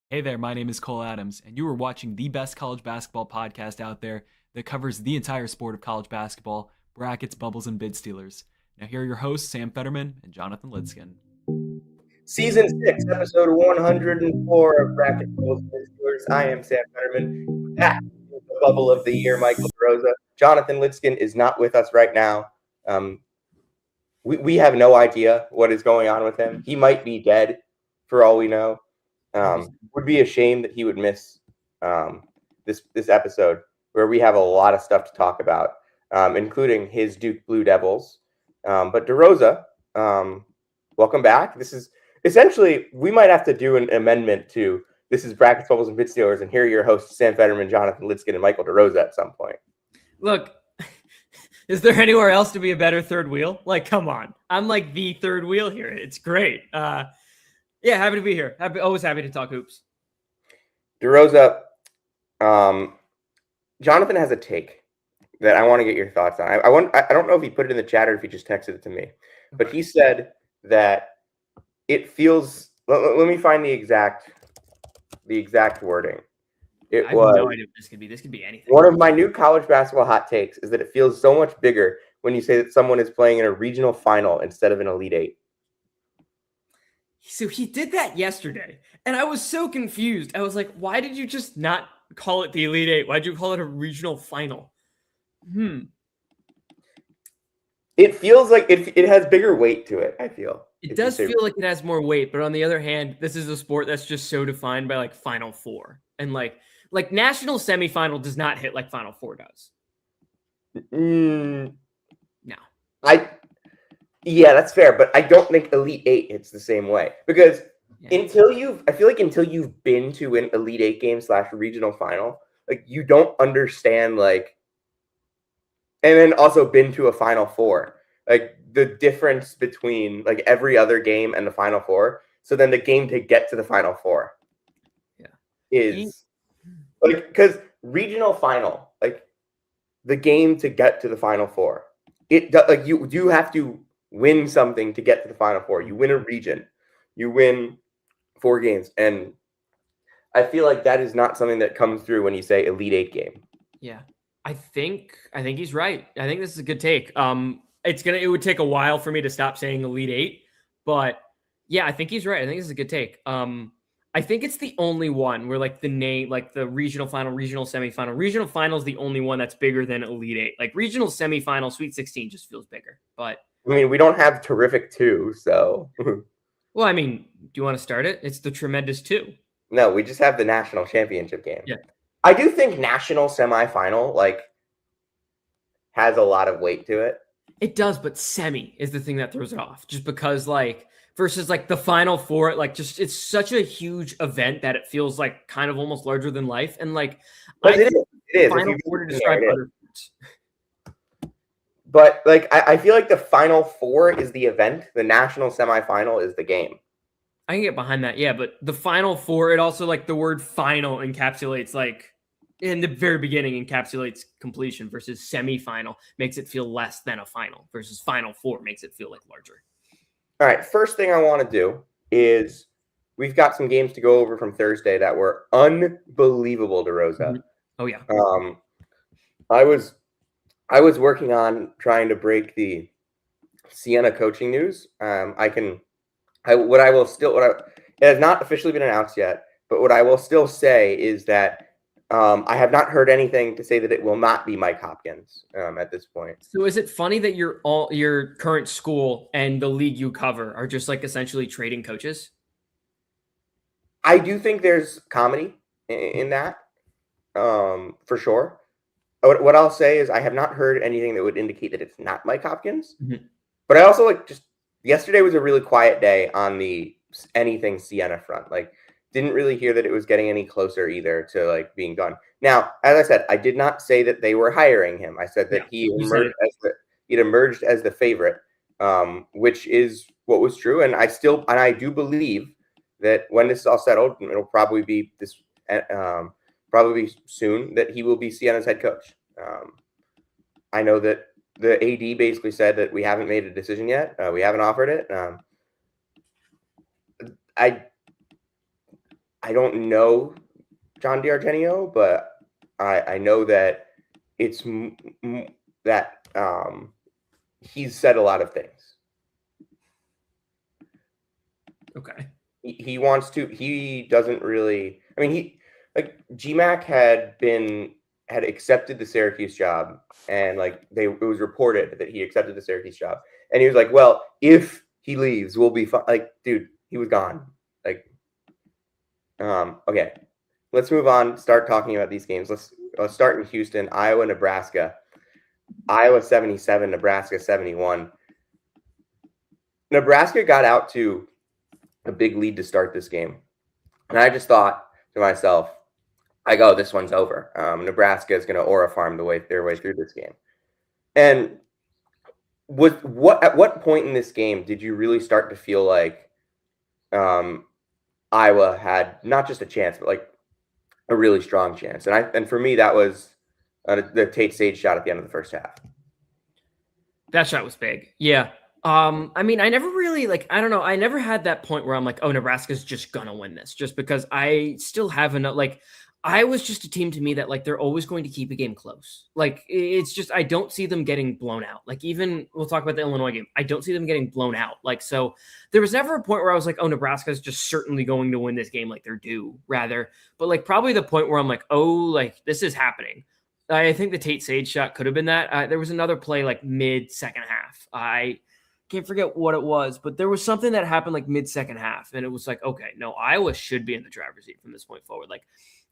Hey there, my name is Cole Adams, and you are watching the best college basketball podcast out there that covers the entire sport of college basketball, brackets, bubbles, and bid stealers. Now, here are your hosts, Sam Fetterman and Jonathan Lidskin. Season 6, episode 104 of Bracket Bulls Steelers. I am Sam Fetterman. Back with the bubble of the year, Michael Rosa. Jonathan Lidskin is not with us right now. We have no idea what is going on with him. He might be dead for all we know. Would be a shame that he would miss this episode where we have a lot of stuff to talk about, including his Duke Blue Devils. But DeRosa, welcome back. This is essentially, we might have to do an amendment to this is Brackets, Bubbles, and Bid Stealers, and here are your hosts, Sam Fetterman, Jonathan Lidskin, and Michael DeRosa at some point. Look, is there anywhere else to be a better third wheel? Like, come on. I'm like the third wheel here. It's great. Yeah, happy to be here. Always happy to talk hoops. DeRosa, Jonathan has a take that I want to get your thoughts on. I don't know if he put it in the chat or if he just texted it to me, but he said that it feels. Let me find the exact wording. I have no idea what this could be. This could be anything. One of my new college basketball hot takes is that it feels so much bigger when you say that someone is playing in a regional final instead of an Elite Eight. So he did that yesterday, and I was so confused. I was like, why did you just not call it the Elite Eight? Why'd you call it a regional final? It feels like it has bigger weight to it, I feel. It does feel like it has more weight, but on the other hand, this is a sport that's just so defined by like Final Four. And like national semifinal does not hit like Final Four does. No. Yeah, that's fair, but I don't think Elite Eight hits the same way because until you've been to an Elite Eight game / regional final, like you don't understand and then also been to a Final Four, like the difference between like every other game and the Final Four. So then the game to get to the Final Four, is like because regional final, like the game to get to the Final Four, you do have to win something to get to the Final Four. You win a region, you win 4 games, and I feel like that is not something that comes through when you say Elite Eight game. Yeah, I think he's right. I think this is a good take. It would take a while for me to stop saying Elite Eight, but yeah, I think he's right. I think this is a good take. I think it's the only one where like the name, like the regional final, regional semifinal, regional final is the only one that's bigger than Elite Eight. Like regional semifinal, Sweet 16 just feels bigger. But I mean, we don't have terrific 2, so. Well, I mean, do you want to start it? It's the tremendous 2. No, we just have the national championship game. Yeah, I do think national semifinal like has a lot of weight to it. It does, but semi is the thing that throws it off. Just because like versus like the Final Four, like just it's such a huge event that it feels like kind of almost larger than life. And like it is. Final Four to describe other sports. But like I feel like the Final Four is the event. The national semifinal is the game. I can get behind that, yeah. But the Final Four, it also like the word final encapsulates like in the very beginning encapsulates completion versus semifinal makes it feel less than a final versus Final Four makes it feel like larger. All right, first thing I want to do is we've got some games to go over from Thursday that were unbelievable, DeRosa. Mm-hmm. Oh yeah. I was working on trying to break the Siena coaching news. It has not officially been announced yet, but what I will still say is that I have not heard anything to say that it will not be Mike Hopkins at this point. So is it funny that your current school and the league you cover are just like essentially trading coaches? I do think there's comedy in that, for sure. What I'll say is I have not heard anything that would indicate that it's not Mike Hopkins. Mm-hmm. But I also yesterday was a really quiet day on the anything Siena front. Like, didn't really hear that it was getting any closer either to like being done. Now, as I said, I did not say that they were hiring him. I said that he emerged as the favorite, which is what was true. And I do believe that when this is all settled, it'll probably be probably soon that he will be Siena's head coach. I know that the AD basically said that we haven't made a decision yet. We haven't offered it. I I don't know John DiArgenio, but I know that it's that he's said a lot of things. Okay. He wants to. He doesn't really. I mean, GMAC had accepted the Syracuse job, and it was reported that he accepted the Syracuse job, and he was like, "Well, if he leaves, we'll be fine." Like, dude, he was gone. Okay, let's move on. Start talking about these games. Let's start in Houston, Iowa, Nebraska. Iowa 77, Nebraska 71. Nebraska got out to a big lead to start this game, and I just thought to myself, this one's over. Nebraska is going to Aura Farm their way through this game. And at what point in this game did you really start to feel like Iowa had not just a chance, but a really strong chance? And for me, that was the Tate Sage shot at the end of the first half. That shot was big. Yeah. I mean, I never really I don't know. I never had that point where I'm like, oh, Nebraska's just gonna win this, just because I still have enough. Iowa's just a team to me that they're always going to keep a game close. It's just, I don't see them getting blown out. Even we'll talk about the Illinois game. I don't see them getting blown out. So there was never a point where I was like, oh, Nebraska's just certainly going to win this game they're due, rather. But probably the point where I'm like, oh, this is happening. I think the Tate Sage shot could have been that. There was another play mid second half. I can't forget what it was, but there was something that happened mid second half, and it was okay, no, Iowa should be in the driver's seat from this point forward.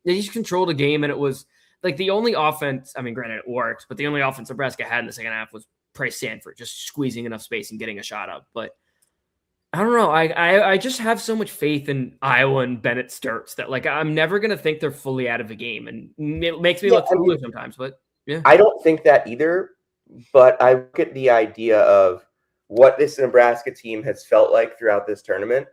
They just controlled a game, and it was the only offense. I mean, granted, it worked, but the only offense Nebraska had in the second half was Price Sanford just squeezing enough space and getting a shot up. But I don't know. I just have so much faith in Iowa and Bennett Sturts that I'm never gonna think they're fully out of the game, and it makes me look foolish sometimes. But yeah, I don't think that either. But I look at the idea of what this Nebraska team has felt like throughout this tournament,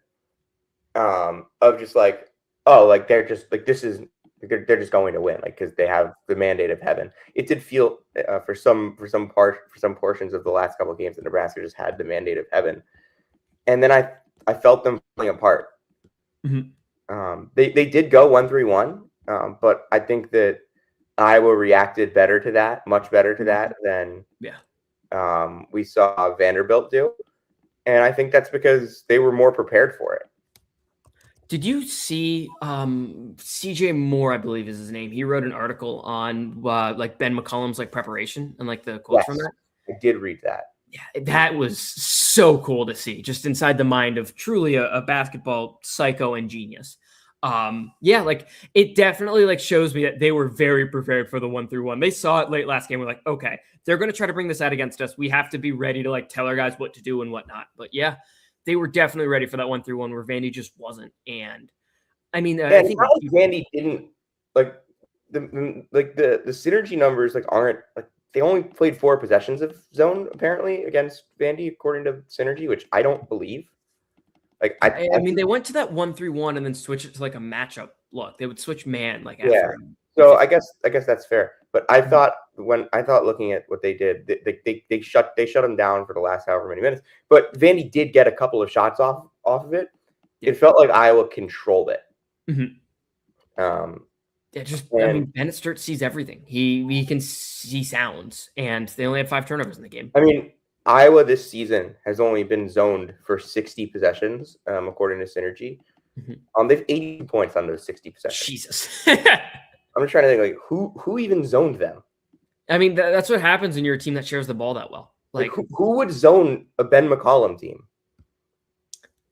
of just they're just this is. They're just going to win, because they have the mandate of heaven. It did feel for some portions of the last couple of games that Nebraska just had the mandate of heaven, and then I felt them falling apart. Mm-hmm. They did go 1-3-1, but I think that Iowa reacted better to that, much better to that than we saw Vanderbilt do, and I think that's because they were more prepared for it. Did you see CJ Moore, I believe is his name? He wrote an article on Ben McCollum's preparation and the quotes from that. I did read that. Yeah, that was so cool to see, just inside the mind of truly a basketball psycho and genius. It definitely shows me that they were very prepared for the 1-3-1. They saw it late last game. We're like, okay, they're going to try to bring this out against us. We have to be ready to tell our guys what to do and whatnot. But yeah, they were definitely ready for that 1-3-1 where Vandy just wasn't. And I mean, I think Vandy didn't the synergy numbers aren't they only played 4 possessions of zone apparently against Vandy according to synergy, which I don't believe. I mean, they went to that 1-3-1 and then switch it to a matchup look. They would switch man after. So I guess that's fair. But I thought looking at what they did, they shut them down for the last however many minutes. But Vandy did get a couple of shots off of it. It felt like Iowa controlled it. Mm-hmm. I mean, Bennett Sturt sees everything. He can see sounds, and they only had 5 turnovers in the game. I mean, Iowa this season has only been zoned for 60 possessions, according to Synergy. Mm-hmm. They've 80 points on those 60 possessions. Jesus. I'm just trying to think, who even zoned them? I mean, that's what happens when you're a team that shares the ball that well. Who would zone a Ben McCollum team?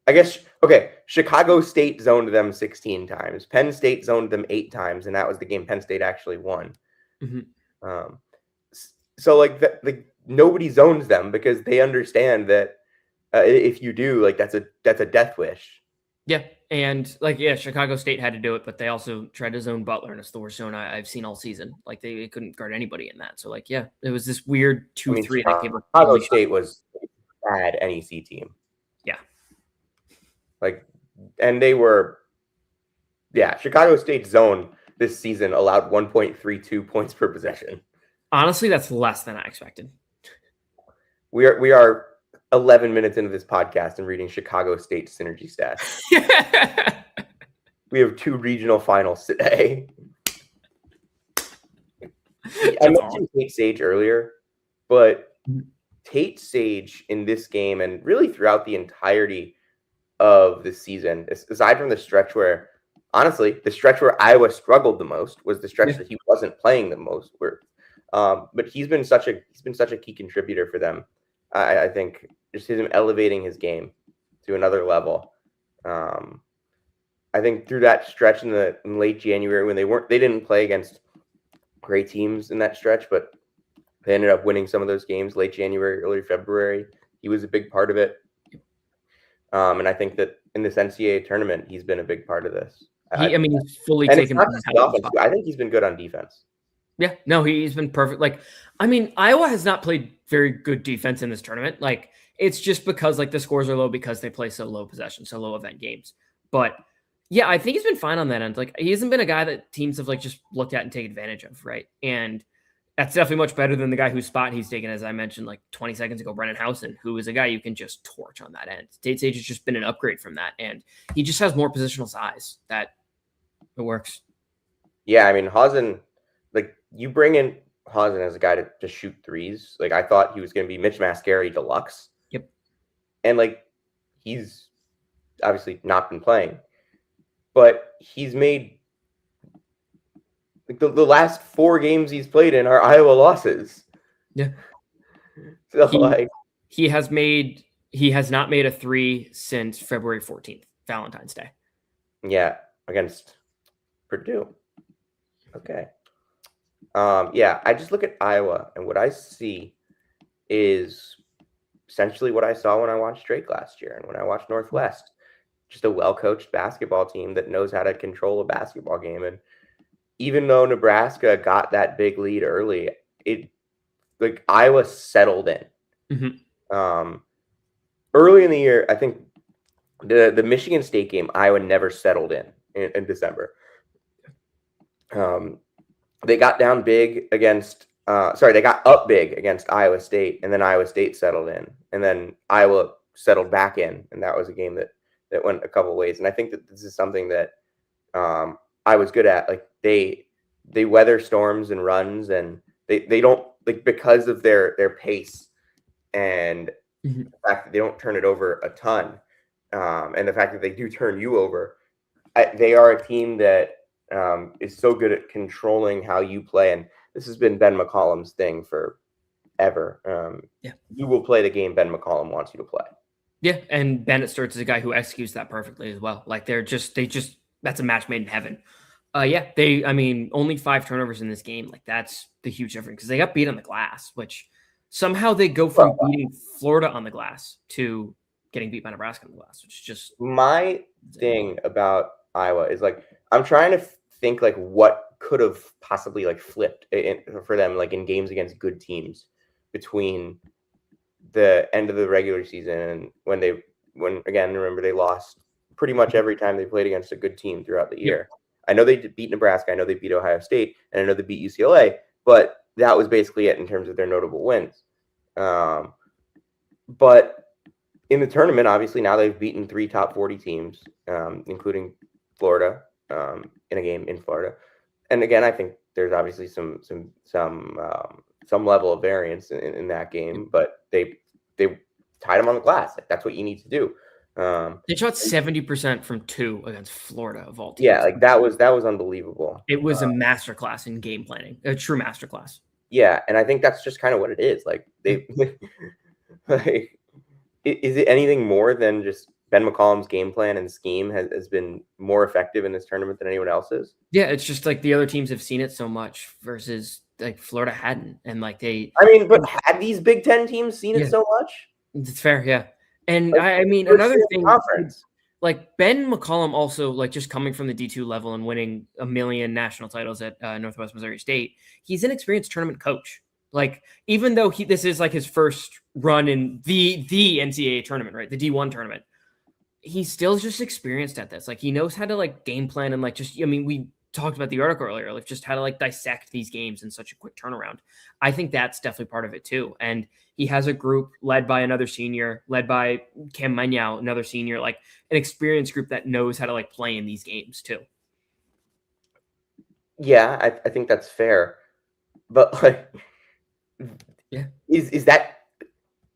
I guess, okay, Chicago State zoned them 16 times. Penn State zoned them 8 times, and that was the game Penn State actually won. Mm-hmm. So, nobody zones them because they understand that if you do, that's a death wish. Yeah, and Chicago State had to do it, but they also tried to zone Butler, and it's the worst zone I've seen all season. They couldn't guard anybody in that. So, it was this weird 2-3 that came up. Chicago State was a bad NEC team. Yeah. And they were, Chicago State's zone this season allowed 1.32 points per possession. Honestly, that's less than I expected. We are 11 minutes into this podcast and reading Chicago State synergy stats. We have 2 regional finals today. I That's mentioned Tate Sage earlier, but Tate Sage in this game and really throughout the entirety of the season, aside from the stretch where, honestly, the stretch where Iowa struggled the most was the stretch that he wasn't playing the most. But he's been such a key contributor for them. I think just him elevating his game to another level. I think through that stretch in late January when they didn't play against great teams in that stretch, but they ended up winning some of those games late January, early February. He was a big part of it. And I think that in this NCAA tournament, he's been a big part of this. He's fully taken. I think he's been good on defense. Yeah, no, he's been perfect. Like, I mean, Iowa has not played very good defense in this tournament. Like, it's just because like the scores are low because they play so low possession, so low event games. But yeah, I think he's been fine on that end. Like, he hasn't been a guy that teams have like just looked at and taken advantage of, right? And that's definitely much better than the guy whose spot he's taken, as I mentioned, like 20 seconds ago, Brennan Housen, who is a guy you can just torch on that end. Tate Sage has just been an upgrade from that, and he just has more positional size. That it works. Yeah, I mean, Housen, like you bring in Housen as a guy to shoot threes. Like I thought he was going to be Mitch Mascari deluxe. Yep. And like he's obviously not been playing, but he's made like the last 4 games he's played in are Iowa losses. Yeah. So he has not made a 3 since February 14th, Valentine's Day. Yeah, against Purdue. Okay. Yeah, I just look at Iowa and what I see is essentially what I saw when I watched Drake last year and when I watched Northwest. Just a well-coached basketball team that knows how to control a basketball game. And even though Nebraska got that big lead early, Iowa settled in. Mm-hmm. Early in the year, I think the Michigan State game, Iowa never settled in December. They got down big against they got up big against Iowa State, and then Iowa State settled in, and then Iowa settled back in, and that was a game that went a couple ways. And I think that this is something that I was good at. Like they weather storms and runs, and they don't like because of their pace and mm-hmm. the fact that they don't turn it over a ton, and the fact that they do turn you over. They are a team that is so good at controlling how you play, and this has been Ben McCollum's thing forever. You will play the game Ben McCollum wants you to play. Yeah, and Bennett Sturts is a guy who executes that perfectly as well. Like they just that's a match made in heaven. Only 5 turnovers in this game. Like that's the huge difference because they got beat on the glass, which somehow they go from beating Florida on the glass to getting beat by Nebraska on the glass, which is just my thing about Iowa is like I'm trying to think like what could have possibly like flipped for them like in games against good teams between the end of the regular season and when again remember they lost pretty much every time they played against a good team throughout the year. I know they beat Nebraska, I know they beat Ohio State, and I know they beat UCLA, but that was basically it in terms of their notable wins. But in the tournament, obviously now they've beaten 3 top 40 teams, including Florida, in a game in Florida. And again, I think there's obviously some level of variance in that game, but they tied them on the glass. Like, that's what you need to do. They shot 70% from 2 against Florida of all teams. Yeah, like that was unbelievable. It was a masterclass in game planning, a true masterclass. Yeah, and I think that's just kind of what it is. Like they, like, is it anything more than just Ben McCollum's game plan and scheme has been more effective in this tournament than anyone else's? Yeah, it's just like the other teams have seen it so much versus like Florida hadn't, and like but had these Big Ten teams seen it so much? It's fair, yeah. And like, another thing, conference. Like Ben McCollum also, like just coming from the D2 level and winning a million national titles at Northwest Missouri State, he's an experienced tournament coach. Like, even though this is like his first run in the NCAA tournament, right? The D1 tournament, he's still just experienced at this. Like, he knows how to like game plan and like just, talked about the article earlier, like just how to like dissect these games in such a quick turnaround. I think that's definitely part of it too. And he has a group led by another senior, led by Cam Manyao, another senior, like an experienced group that knows how to like play in these games too. Yeah, I think that's fair. But like, yeah, is that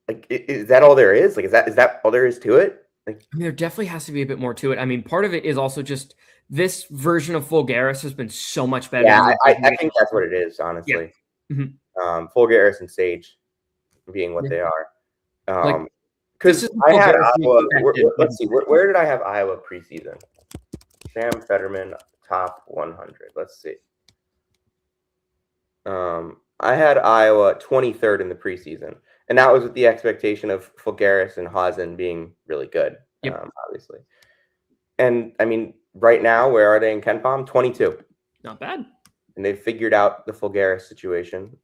like is that all there is? Like, is that all there is to it? Like, I mean, there definitely has to be a bit more to it. I mean, part of it is also just this version of Fulgaris has been so much better. yeah, than I think that's what it is, honestly. Yeah. Mm-hmm. Fulgaris and Sage being what Yeah. they are. Like, Because I had Iowa. Let's see, where did I have Iowa preseason? Sam Fetterman top 100. Let's see. I had Iowa 23rd in the preseason, and that was with the expectation of Fulgaris and Hazen being really good, obviously. And I mean, right now, where are they in KenPom? 22. Not bad. And they've figured out the Fulgaris situation.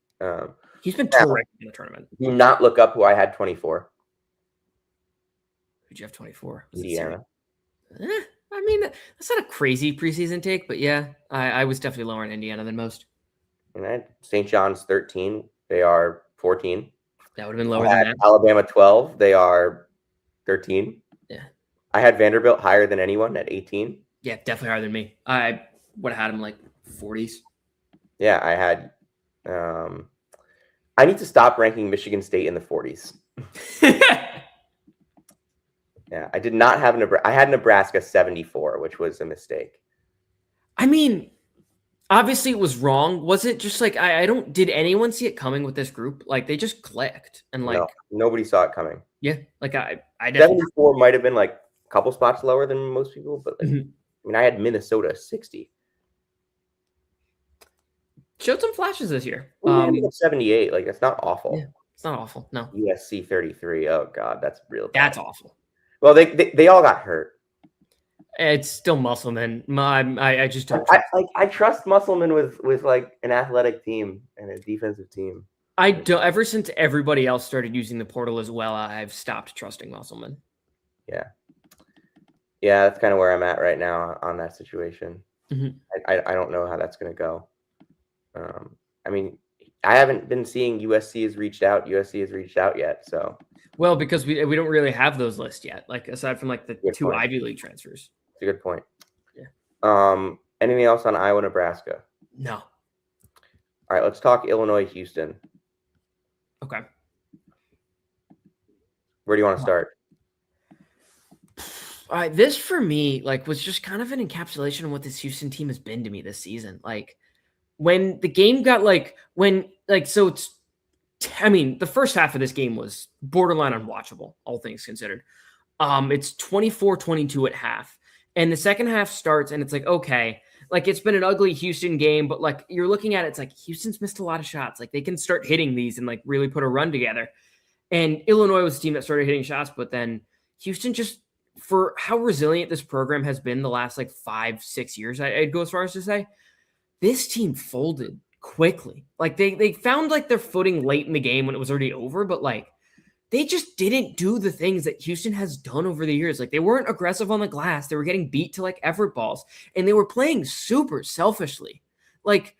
He's been terrific in the tournament. Do not look up who I had 24. Who'd you have 24? Indiana. I mean, that's not a crazy preseason take, but yeah, I was definitely lower in Indiana than most. And I had St. John's 13. They are 14. That would have been lower than that. Alabama 12. They are 13. Yeah. I had Vanderbilt higher than anyone at 18. Yeah, definitely higher than me. I would have had him like 40s. Yeah, I had. I need to stop ranking Michigan State in the 40s. Yeah, I did not have Nebraska. I had Nebraska 74, which was a mistake. I mean, obviously it was wrong. Was it just like I don't? Did anyone see it coming with this group? Like they just clicked and like nobody saw it coming. Yeah, like I 74 might have been like a couple spots lower than most people, but like, I mean, I had Minnesota 60. Showed some flashes this year. 78, like that's not awful. Yeah, it's not awful. No. USC 33. Oh God, that's real bad. That's awful. Well, they all got hurt. It's still Musselman. I just don't. I trust Musselman with like an athletic team and a defensive team. I don't. Ever since everybody else started using the portal as well, I've stopped trusting Musselman. Yeah, that's kind of where I'm at right now on that situation. I don't know how that's going to go. I mean, I haven't been seeing USC has reached out yet. So, well, because we don't really have those lists yet. Like aside from like the two Ivy League transfers. That's a good point. Yeah. Anything else on Iowa, Nebraska? No. All right, let's talk Illinois, Houston. Okay. Where do you want to start? All right, this for me like was just kind of an encapsulation of what this Houston team has been to me this season. Like when the game got so it's, I mean, the first half of this game was borderline unwatchable, all things considered. It's 24-22 at half. And the second half starts and it's like, okay, like it's been an ugly Houston game, but like you're looking at it, it's like Houston's missed a lot of shots. Like they can start hitting these and like really put a run together. And Illinois was the team that started hitting shots, but then Houston just, for how resilient this program has been the last like 5-6 years, I'd go as far as to say, this team folded quickly. Like they found like their footing late in the game when it was already over, but like they just didn't do the things that Houston has done over the years. Like they weren't aggressive on the glass. They were getting beat to like effort balls and they were playing super selfishly. Like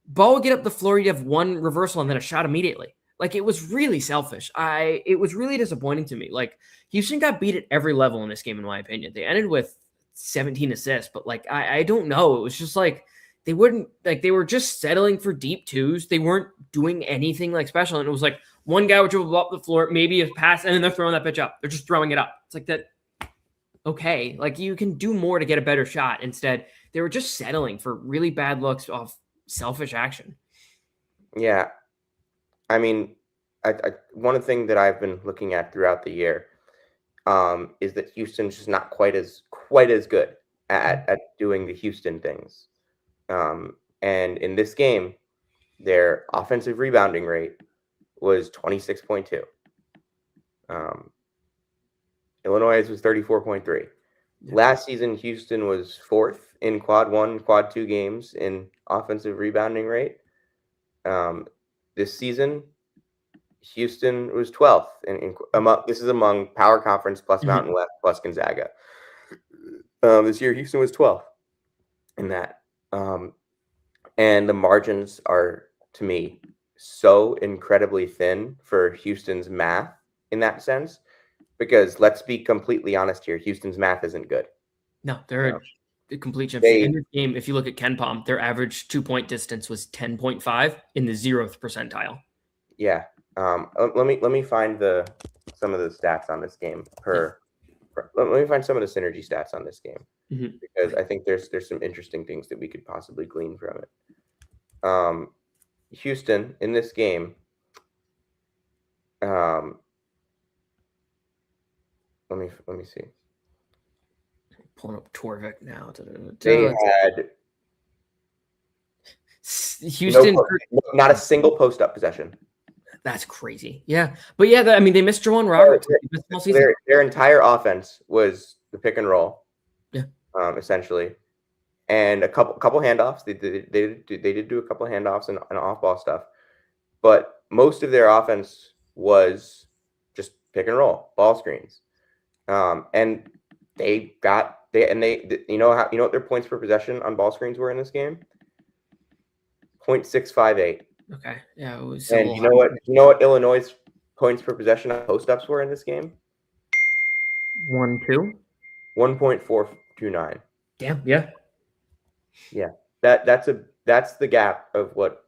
ball would get up the floor. You'd have one reversal and then a shot immediately. Like it was really selfish. It was really disappointing to me. Like Houston got beat at every level in this game, in my opinion. They ended with 17 assists, but like, I don't know. It was just like, they were just settling for deep twos. They weren't doing anything like special. And it was like one guy would dribble up the floor, maybe a pass, and then they're throwing that pitch up. They're just throwing it up. It's like that. Okay. Like you can do more to get a better shot. Instead, they were just settling for really bad looks off selfish action. Yeah. I mean, one thing that I've been looking at throughout the year is that Houston's just not quite as good at doing the Houston things. And in this game, their offensive rebounding rate was 26.2. Illinois was 34.3. Yeah. Last season, Houston was 4th in quad 1, quad 2 games in offensive rebounding rate. This season, Houston was 12th. This is among Power Conference plus Mountain West plus Gonzaga. This year, Houston was 12th in that. And the margins are, to me, so incredibly thin for Houston's math in that sense. Because let's be completely honest here, Houston's math isn't good. No, they're a complete chip. They- In this game, if you look at KenPom, their average 2-point distance was 10.5 in the 0th percentile. Yeah. Let me find some of the stats on this game let me find some of the synergy stats on this game, because I think there's some interesting things that we could possibly glean from it. Houston in this game, let me see. Pulling up Torvik now. They had Houston, not a single post up possession. That's crazy. Yeah, but yeah, I mean, they missed Jawan Roberts. Their entire offense was the pick and roll. Yeah. Essentially, and a couple handoffs. They did do a couple of handoffs and off ball stuff, but most of their offense was just pick and roll, ball screens, and you know what their points per possession on ball screens were in this game? 0.658. Okay. Yeah. It was and you know what Illinois' points per possession on post ups were in this game? 1-2. 1.429. Damn. Yeah. Yeah. That's the gap of what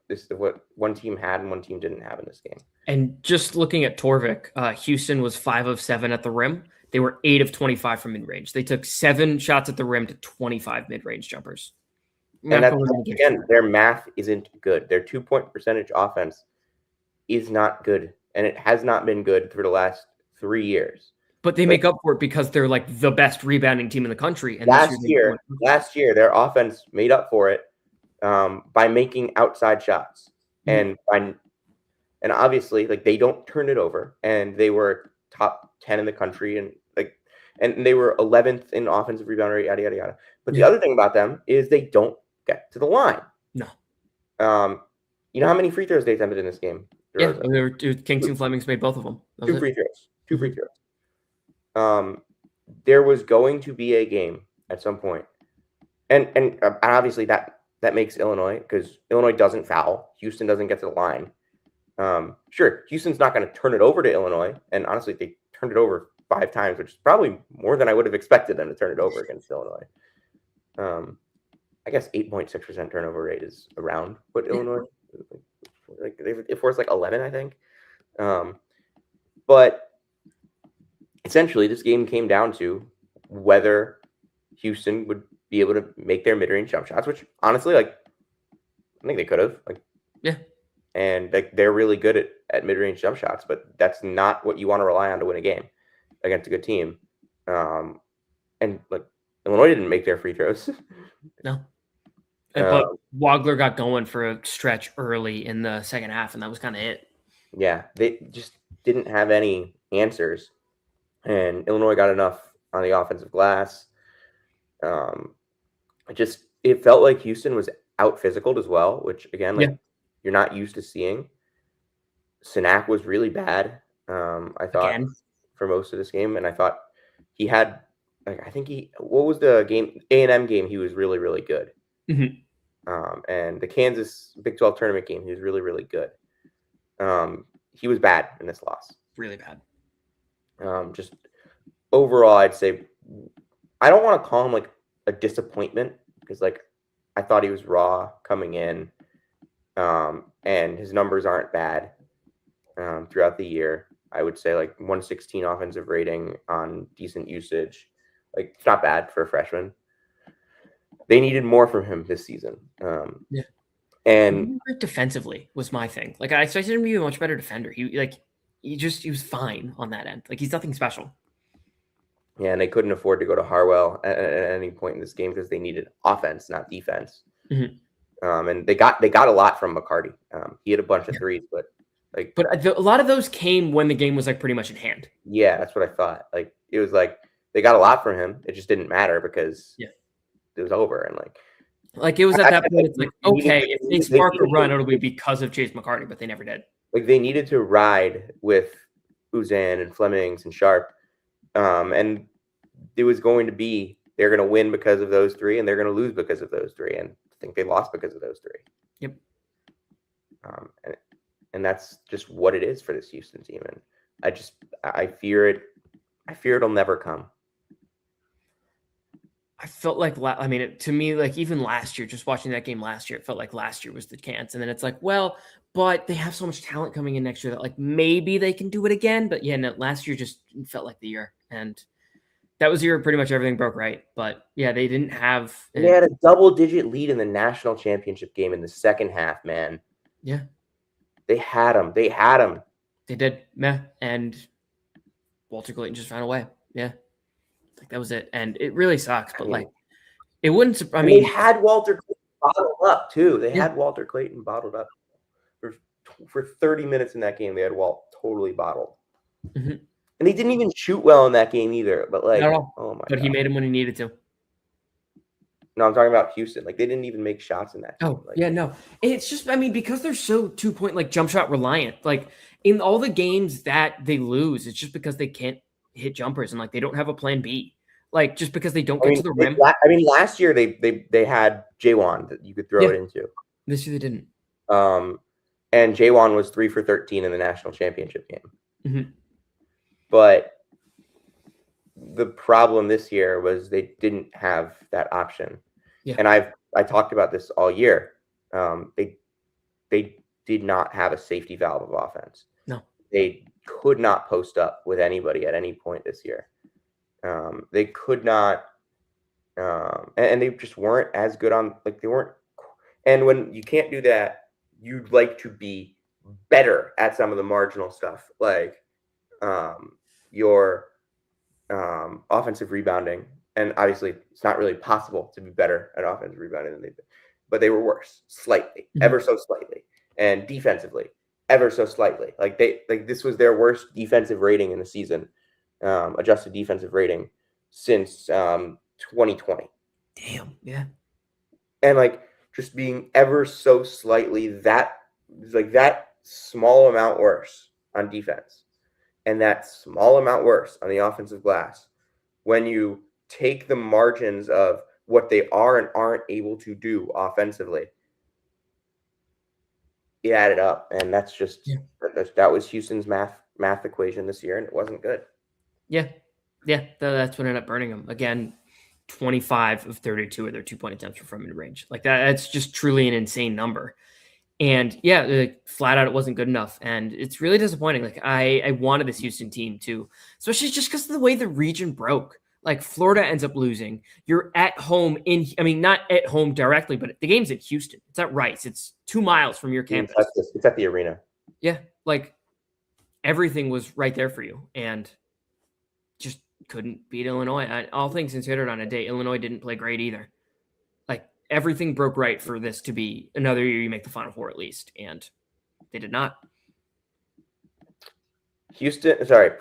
one team had and one team didn't have in this game. And just looking at Torvik, Houston was 5 of 7 at the rim. They were 8 of 25 from mid-range. They took 7 shots at the rim to 25 mid-range jumpers. And again, their math isn't good. Their 2-point percentage offense is not good, and it has not been good for the last 3 years. But they make up for it because they're like the best rebounding team in the country. And last year, their offense made up for it by making outside shots, and obviously, like, they don't turn it over, and they were top 10 in the country, and they were 11th in offensive rebound rate, yada yada yada. But the other thing about them is they don't get to the line. No. You know how many free throws they attempted in this game? Yeah, Kingston Fleming's made both of them. Two free throws. There was going to be a game at some point, and obviously that makes Illinois, because Illinois doesn't foul, Houston doesn't get to the line. Sure, Houston's not going to turn it over to Illinois, and honestly, they turned it over 5 times, which is probably more than I would have expected them to turn it over against Illinois. I guess 8.6% turnover rate is around what Illinois, like, they forced like 11, I think. But essentially, this game came down to whether Houston would be able to make their mid-range jump shots, which honestly, like, I think they could have. And like, they're really good at mid-range jump shots, but that's not what you want to rely on to win a game against a good team. And like, Illinois didn't make their free throws. No. But Wagler got going for a stretch early in the second half, and that was kind of it. Yeah, they just didn't have any answers, and Illinois got enough on the offensive glass. It felt like Houston was out physicaled as well, which again, you're not used to seeing. Sinak was really bad, I thought, for most of this game, and I thought he had, like, what was the game? A&M game, he was really, really good. And the Kansas Big 12 tournament game, he was really, really good. He was bad in this loss. Really bad. Just overall, I'd say, I don't want to call him like a disappointment, because like, I thought he was raw coming in, and his numbers aren't bad throughout the year. I would say like 116 offensive rating on decent usage. Like, it's not bad for a freshman. They needed more from him this season. And defensively was my thing. Like, I expected him to be a much better defender. He was fine on that end. Like, he's nothing special. Yeah, and they couldn't afford to go to Harwell at any point in this game because they needed offense, not defense. And they got a lot from McCarty. He had a bunch of threes, but a lot of those came when the game was like pretty much in hand. Yeah, that's what I thought. Like, it was like they got a lot from him. It just didn't matter because it was over, and like it was at that point. It's like, okay, if they spark a run, it'll be because of Chase McCarty, but they never did. Like, they needed to ride with Uzan and Flemings and Sharp, and it was going to be, they're going to win because of those three, and they're going to lose because of those three, and think they lost because of those three. Yep. And that's just what it is for this Houston team. And I fear it. I fear it'll never come. I felt like, to me, like even last year, just watching that game last year, it felt like last year was the chance. And then it's like, well, but they have so much talent coming in next year that like maybe they can do it again. But yeah, no, last year just felt like the year. And that was the year pretty much everything broke right. But yeah, they didn't have. They had a double-digit lead in the national championship game in the second half, man. Yeah. They had them. They did. Yeah. And Walter Clayton just ran away. Yeah. Like that was it. And it really sucks. But like, it wouldn't. I mean, they had Walter Clayton bottled up too. They had Walter Clayton bottled up for 30 minutes in that game. They had Walt totally bottled. Mm-hmm. And they didn't even shoot well in that game either. But like, oh my God. But he made him when he needed to. No, I'm talking about Houston. Like they didn't even make shots in that game. Oh, yeah, no. It's just, I mean, because they're so 2-point like jump shot reliant. Like in all the games that they lose, it's just because they can't hit jumpers and like they don't have a plan B. Like just because they don't get to the rim. Last year they had J-Wan that you could throw it into. This year they didn't. And J-Wan was 3 for 13 in the national championship game. Mm-hmm. But the problem this year was they didn't have that option. Yeah. And I talked about this all year. They did not have a safety valve of offense. No. They could not post up with anybody at any point this year. They could not, and they just weren't as good on, like they weren't. And when you can't do that, you'd like to be better at some of the marginal stuff, like your offensive rebounding. And obviously, it's not really possible to be better at offensive rebounding than they did, but they were worse slightly, ever so slightly, and defensively, ever so slightly. Like this was their worst defensive rating in the season. Adjusted defensive rating since 2020. Damn, yeah. And like just being ever so slightly that small amount worse on defense and that small amount worse on the offensive glass when you take the margins of what they are and aren't able to do offensively. It added up, and that's just that was Houston's math equation this year, and it wasn't good. Yeah. That's what ended up burning them. Again, 25 of 32 of their 2-point attempts were from mid-range. Like that's just truly an insane number. And yeah, flat out, it wasn't good enough. And it's really disappointing. Like I wanted this Houston team too, especially just because of the way the region broke. Like Florida ends up losing. You're at home not at home directly, but the game's at Houston. It's at Rice. It's 2 miles from your campus. It's at the arena. Yeah. Like everything was right there for you. And just couldn't beat Illinois. All things considered, on a day, Illinois didn't play great either. Like everything broke right for this to be another year you make the Final Four at least, and they did not. Houston, sorry.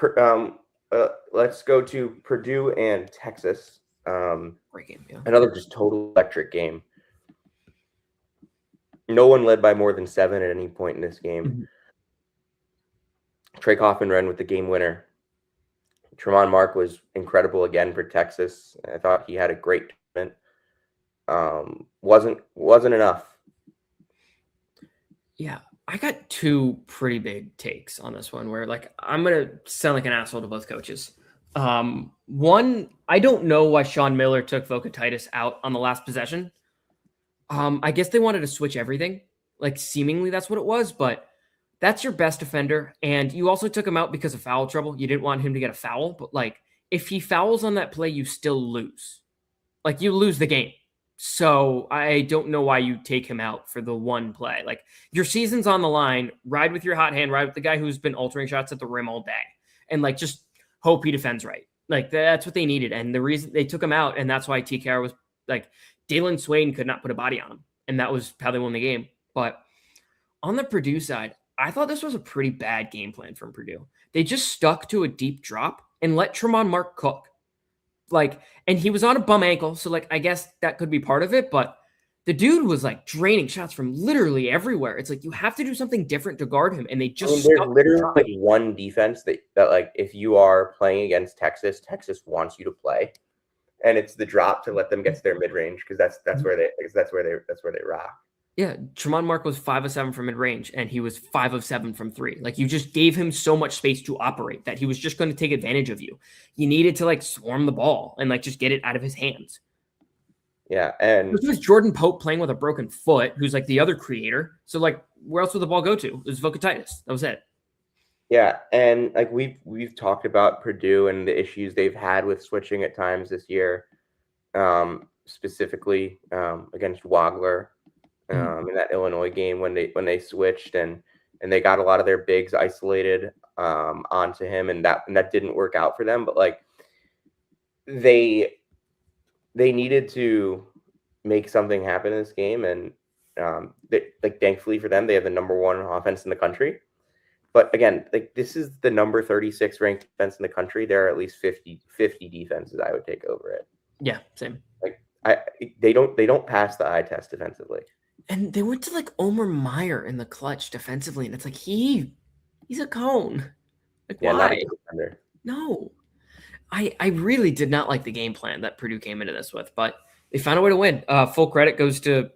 Let's go to Purdue and Texas. Great game, yeah. Another just total electric game. No one led by more than 7 at any point in this game. Mm-hmm. Trey Kaufman ran with the game winner. Tremont Mark was incredible again for Texas. I thought he had a great tournament. Wasn't enough. Yeah, I got 2 pretty big takes on this one where like I'm gonna sound like an asshole to both coaches. One, I don't know why Sean Miller took Vokatitis out on the last possession. I guess they wanted to switch everything. Like seemingly that's what it was, but that's your best defender. And you also took him out because of foul trouble. You didn't want him to get a foul, but like if he fouls on that play, you still lose. Like you lose the game. So I don't know why you take him out for the one play. Like your season's on the line. Ride with your hot hand. Ride with the guy who's been altering shots at the rim all day. And like just hope he defends right. Like that's what they needed. And the reason they took him out, and that's why TKR was like Dalen Swain could not put a body on him. And that was how they won the game. But on the Purdue side, I thought this was a pretty bad game plan from Purdue. They just stuck to a deep drop and let Tremont Mark cook. Like, and he was on a bum ankle, so like I guess that could be part of it, but the dude was like draining shots from literally everywhere. It's like you have to do something different to guard him, and they just there's literally like one defense that like if you are playing against Texas wants you to play, and it's the drop to let them get to their mid range because that's where they rock. Yeah, Tremont Mark was 5 of 7 from mid range, and he was 5 of 7 from 3. Like, you just gave him so much space to operate that he was just going to take advantage of you. You needed to like swarm the ball and like just get it out of his hands. Yeah, and this was Jordan Pope playing with a broken foot, who's like the other creator. So like, where else would the ball go to? It was Vukatitis. That was it. Yeah, and like we've talked about Purdue and the issues they've had with switching at times this year, specifically against Wagler in that Illinois game when they switched and they got a lot of their bigs isolated onto him, and that didn't work out for them. But like they needed to make something happen in this game, and like thankfully for them, they have the #1 offense in the country. But again, like this is the number 36 ranked defense in the country. There are at least 50 defenses I would take over it. Yeah, same. Like they don't pass the eye test defensively. And they went to like Omer Meyer in the clutch defensively, and it's like he's a cone. Like, yeah, why? not a good defender. No. I really did not like the game plan that Purdue came into this with, but they found a way to win. Full credit goes to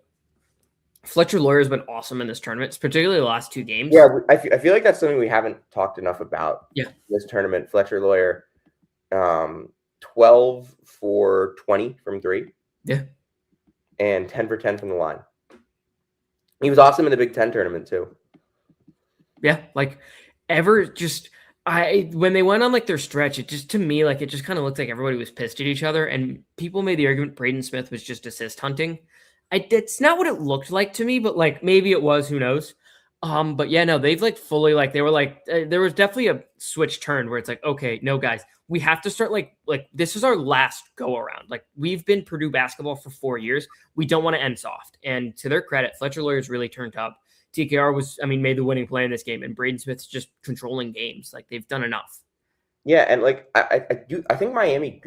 Fletcher Lawyer. Has been awesome in this tournament, particularly the last 2 games. Yeah, I feel like that's something we haven't talked enough about. Yeah, this tournament, Fletcher Lawyer, 12 for 20 from 3. Yeah, and 10 for 10 from the line. He was awesome in the Big Ten tournament too. Yeah, like when they went on like their stretch, it just kind of looked like everybody was pissed at each other, and people made the argument Braden Smith was just assist hunting. It's not what it looked like to me, but like maybe it was, who knows? But yeah, no, they've like fully like they were like there was definitely a switch turn where it's like, okay, no guys, we have to start like this is our last go around. Like we've been Purdue basketball for 4 years. We don't want to end soft. And to their credit, Fletcher Lawyer's really turned up. TKR made the winning play in this game, and Braden Smith's just controlling games. Like they've done enough. Yeah, and like I think Miami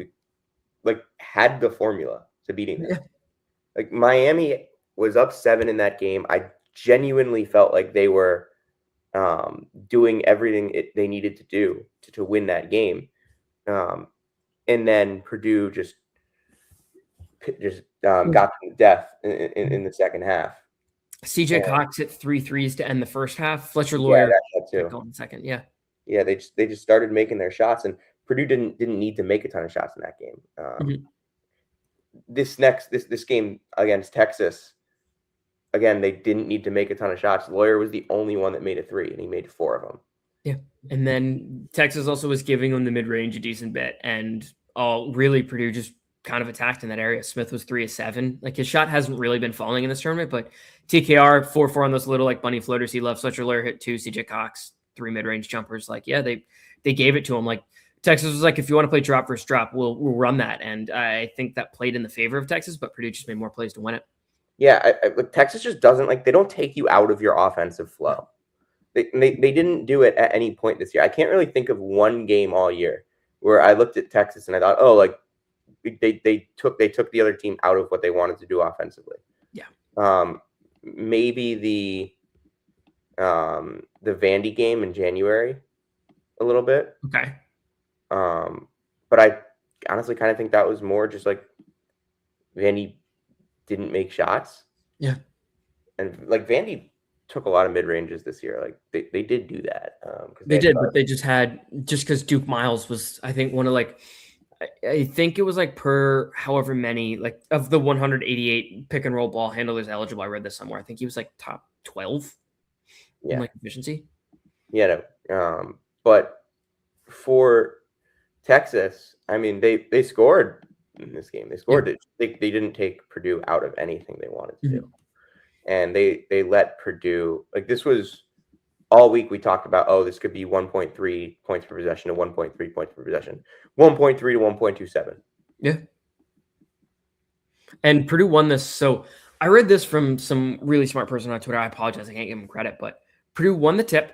like had the formula to beating them. Yeah. Like Miami was up 7 in that game. I genuinely felt like they were doing everything they needed to do to win that game. And then Purdue just got to death in the second half. CJ Cox hit 3 threes to end the first half. Fletcher Lawyer too. Going second. Yeah. Yeah, they just started making their shots, and Purdue didn't need to make a ton of shots in that game. This game against Texas, again, they didn't need to make a ton of shots. Lawyer was the only one that made a 3, and he made 4 of them. Yeah. And then Texas also was giving them the mid-range a decent bit, and really Purdue just kind of attacked in that area. Smith was 3 of 7. Like his shot hasn't really been falling in this tournament, but TKR 4-4 on those little like bunny floaters he loves. Fletcher Lawyer hit 2, CJ Cox 3 mid-range jumpers. Like, yeah, they gave it to him. Like Texas was like, if you want to play drop versus drop, we'll run that. And I think that played in the favor of Texas, but Purdue just made more plays to win it. Yeah, Texas just doesn't they don't take you out of your offensive flow. They didn't do it at any point this year. I can't really think of one game all year where I looked at Texas and I thought, oh, like they took the other team out of what they wanted to do offensively. Yeah. Maybe the Vandy game in January a little bit. Okay. But I honestly kind of think that was more just like Vandy didn't make shots. Yeah. And like Vandy took a lot of mid ranges this year. Like they did do that. They did, but they just because Duke Miles was, I think, one of like, I think it was like per however many like of the 188 pick and roll ball handlers eligible. I read this somewhere. I think he was like top 12 in like efficiency. Yeah. No. But for Texas, I mean, they scored in this game. They scored. Yeah. They didn't take Purdue out of anything they wanted to do. And they let Purdue, like this was all week we talked about, oh, this could be 1.3 points per possession to 1.3 points per possession. 1.3 to 1.27. Yeah. And Purdue won this. So I read this from some really smart person on Twitter. I apologize. I can't give them credit, but Purdue won the tip.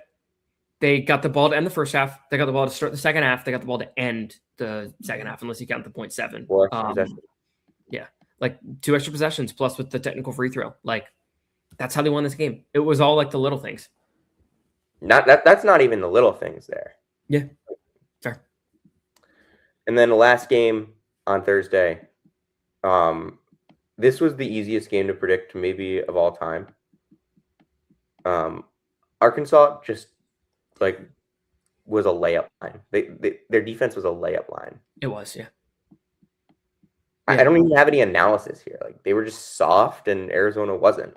They got the ball to end the first half. They got the ball to start the second half. They got the ball to end the second half, unless you count the 0.7. 4 extra possessions. Yeah. Like 2 extra possessions plus with the technical free throw. Like that's how they won this game. It was all like the little things. That's not even the little things there. Yeah. Fair. And then the last game on Thursday, This was the easiest game to predict, maybe of all time. Arkansas just was a layup line. Their defense was a layup line. It was, yeah. I don't even have any analysis here. They were just soft, and Arizona wasn't.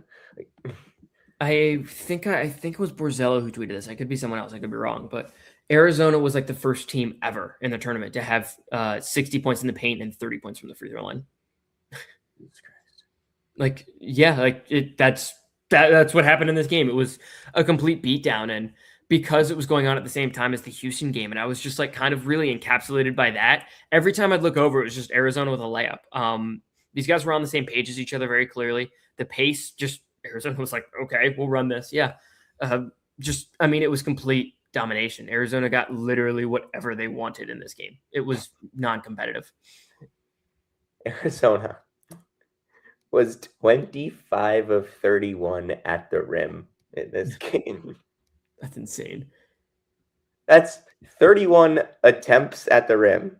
I think it was Borzello who tweeted this. I could be someone else. I could be wrong, but Arizona was the first team ever in the tournament to have 60 points in the paint and 30 points from the free throw line. That's what happened in this game. It was a complete beatdown, and because it was going on at the same time as the Houston game, and I was just kind of really encapsulated by that. Every time I'd look over, it was just Arizona with a layup. These guys were on the same page as each other very clearly. The pace, just Arizona was okay, we'll run this. Yeah. It was complete domination. Arizona got literally whatever they wanted in this game. It was non-competitive. Arizona was 25 of 31 at the rim in this game. That's insane. That's 31 attempts at the rim.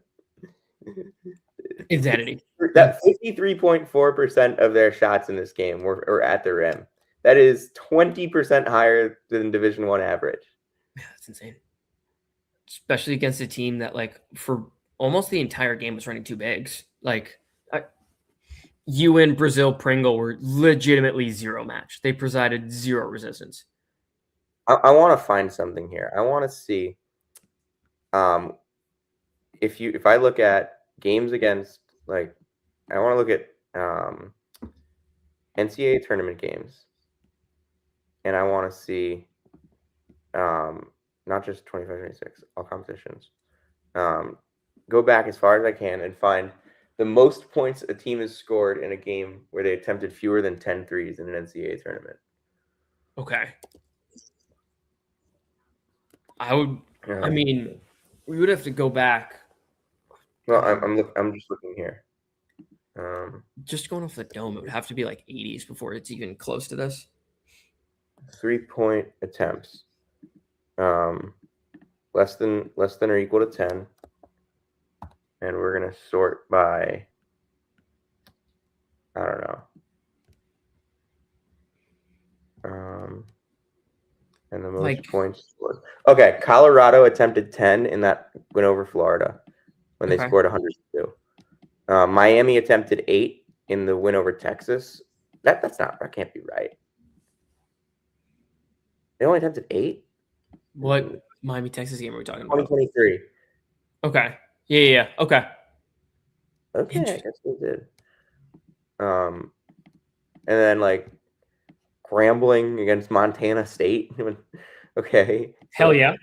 Insanity. That 53.4% of their shots in this game were at the rim. That is 20% higher than Division I average. Yeah, that's insane. Especially against a team that, for almost the entire game was running two bigs. You and Brazil Pringle were legitimately zero match. They presented zero resistance. I want to find something here. I want to see if I look at games against I want to look at NCAA tournament games, and I want to see not just 25-26, all competitions. Go back as far as I can and find the most points a team has scored in a game where they attempted fewer than 10 threes in an NCAA tournament. Okay. We would have to go back. Well, I'm just looking here. Just going off the dome, it would have to be 80s before it's even close to this. 3-point attempts, less than or equal to 10, and we're gonna sort by, I don't know, and the most points scored. Okay, Colorado attempted 10 in that win over Florida when they scored 102. Miami attempted 8 in the win over Texas. That can't be right. They only attempted 8? What Miami, Texas game are we talking about? 2023. Okay. Yeah. Okay. Okay, I guess they did. And then scrambling against Montana State. Okay. Hell yeah.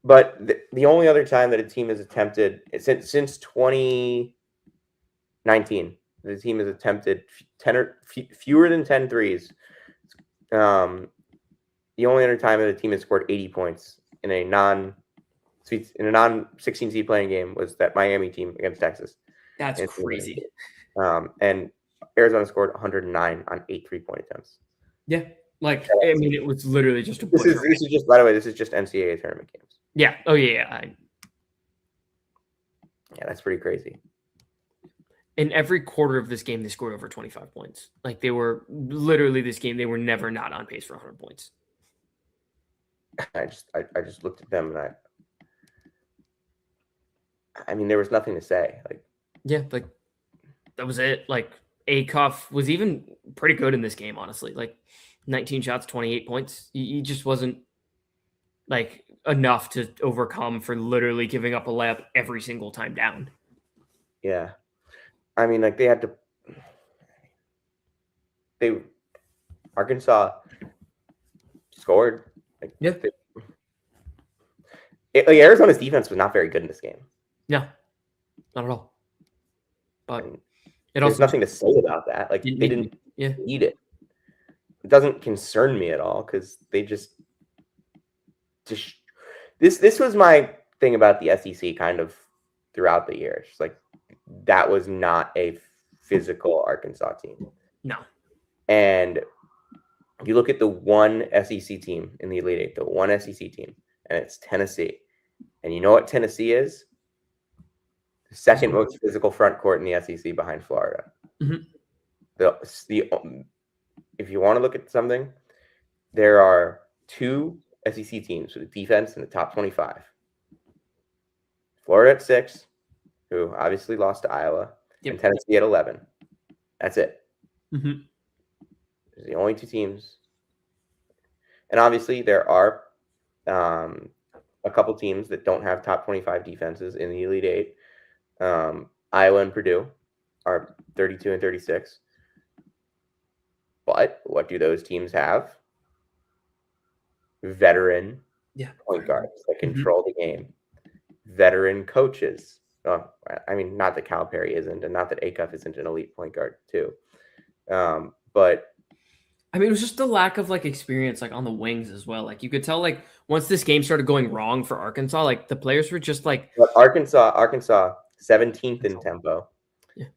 But the only other time that a team has attempted since 2019, the team has attempted 10 or fewer than 10 threes. The only other time that a team has scored 80 points in a non-16 seed playing game was that Miami team against Texas. That's crazy. And Arizona scored 109 on 8 3-point attempts. Yeah. It was literally just a this is just, by the way, this is just NCAA tournament games. Yeah. Oh, yeah. Yeah, that's pretty crazy. In every quarter of this game, they scored over 25 points. They were literally this game, they were never not on pace for 100 points. I just looked at them and there was nothing to say. That was it. Acuff was even pretty good in this game, honestly. 19 shots, 28 points. He just wasn't enough to overcome for literally giving up a layup every single time down. Yeah. They had to. Arkansas scored. Arizona's defense was not very good in this game. No, not at all. But there's nothing to say about that. They didn't need it. It doesn't concern me at all because they just this was my thing about the SEC kind of throughout the year. It's just that was not a physical Arkansas team. No. And you look at the one SEC team in the Elite Eight, the one SEC team, and it's Tennessee. And you know what Tennessee is? The second most physical front court in the SEC behind Florida. Mhm. If you want to look at something, there are 2 SEC teams with a defense in the top 25. Florida at 6, who obviously lost to Iowa, Yep. and Tennessee at 11. That's it. Mhm. Those are the only 2 teams. And obviously, there are a couple teams that don't have top 25 defenses in the Elite Eight. Iowa and Purdue are 32 and 36. But what do those teams have? Veteran Yeah. point guards that Mhm. control the game. Veteran coaches. Oh, I mean, not that Calipari isn't, and not that Acuff isn't an elite point guard too. But I mean, it was just the lack of like experience, like on the wings as well. Like you could tell, like once this game started going wrong for Arkansas, like the players were just like Arkansas 17th in tempo. Yeah.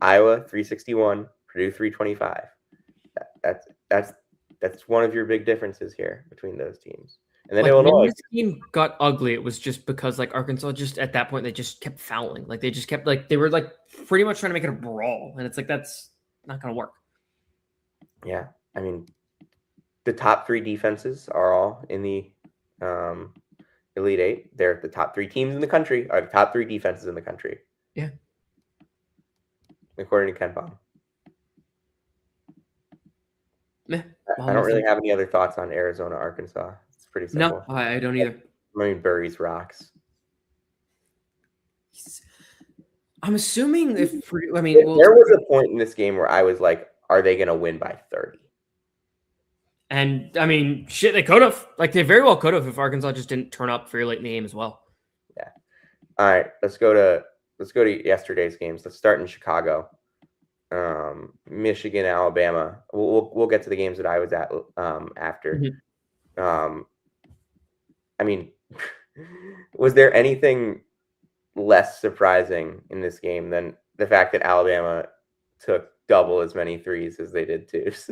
Iowa 361, Purdue 325. That's one of your big differences here between those teams. And then like when Illinois. this game got ugly, it was just because like Arkansas just at that point they just kept fouling. Like they just kept like they were like pretty much trying to make it a brawl, and it's like that's not gonna work. Yeah, I mean, the top 3 defenses are all in the Elite Eight. They're the top 3 teams in the country, are the top 3 defenses in the country. Yeah. According to Ken Palm. Meh. I don't really have any other thoughts on Arizona, Arkansas. It's pretty simple. No, I don't either. I mean, Burries rocks. I'm assuming if I mean, There was a point in this game where I was like, are they going to win by 30? And I mean, shit, they could have. Like they very well could have if Arkansas just didn't turn up very late in the game as well. Yeah. All right, let's go to yesterday's games. Let's start in Chicago. Michigan, Alabama. We'll get to the games that I was at after. Mhm. I mean, was there anything less surprising in this game than the fact that Alabama took double as many threes as they did twos?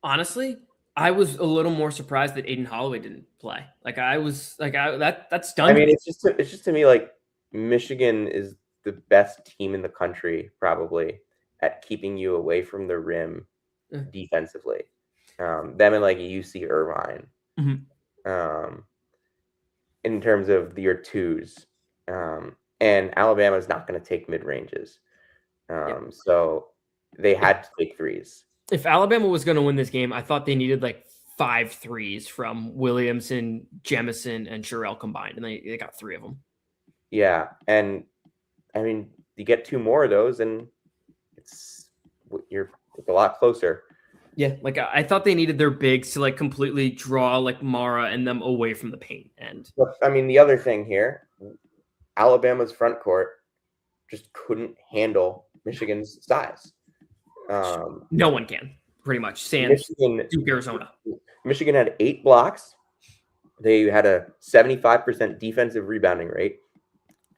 Honestly, I was a little more surprised that Aiden Holloway didn't play. Like I was like that's done. I mean, it's just to me like Michigan is the best team in the country probably at keeping you away from the rim defensively. Them and like UC Irvine. Mhm. In terms of your twos. And Alabama's not going to take mid ranges. So they had to take threes. If Alabama was going to win this game, I thought they needed like 5 threes from Williamson, Jemison, and Sherelle combined, and they got 3 of them. Yeah, and I mean, you get 2 more of those, and it's a lot closer. Yeah, like I thought they needed their bigs to like completely draw like Mara and them away from the paint. And but I mean, the other thing here, Alabama's front court just couldn't handle Michigan's size. No one can, pretty much. Sans Duke, Arizona. Michigan had 8 blocks. They had a 75% defensive rebounding rate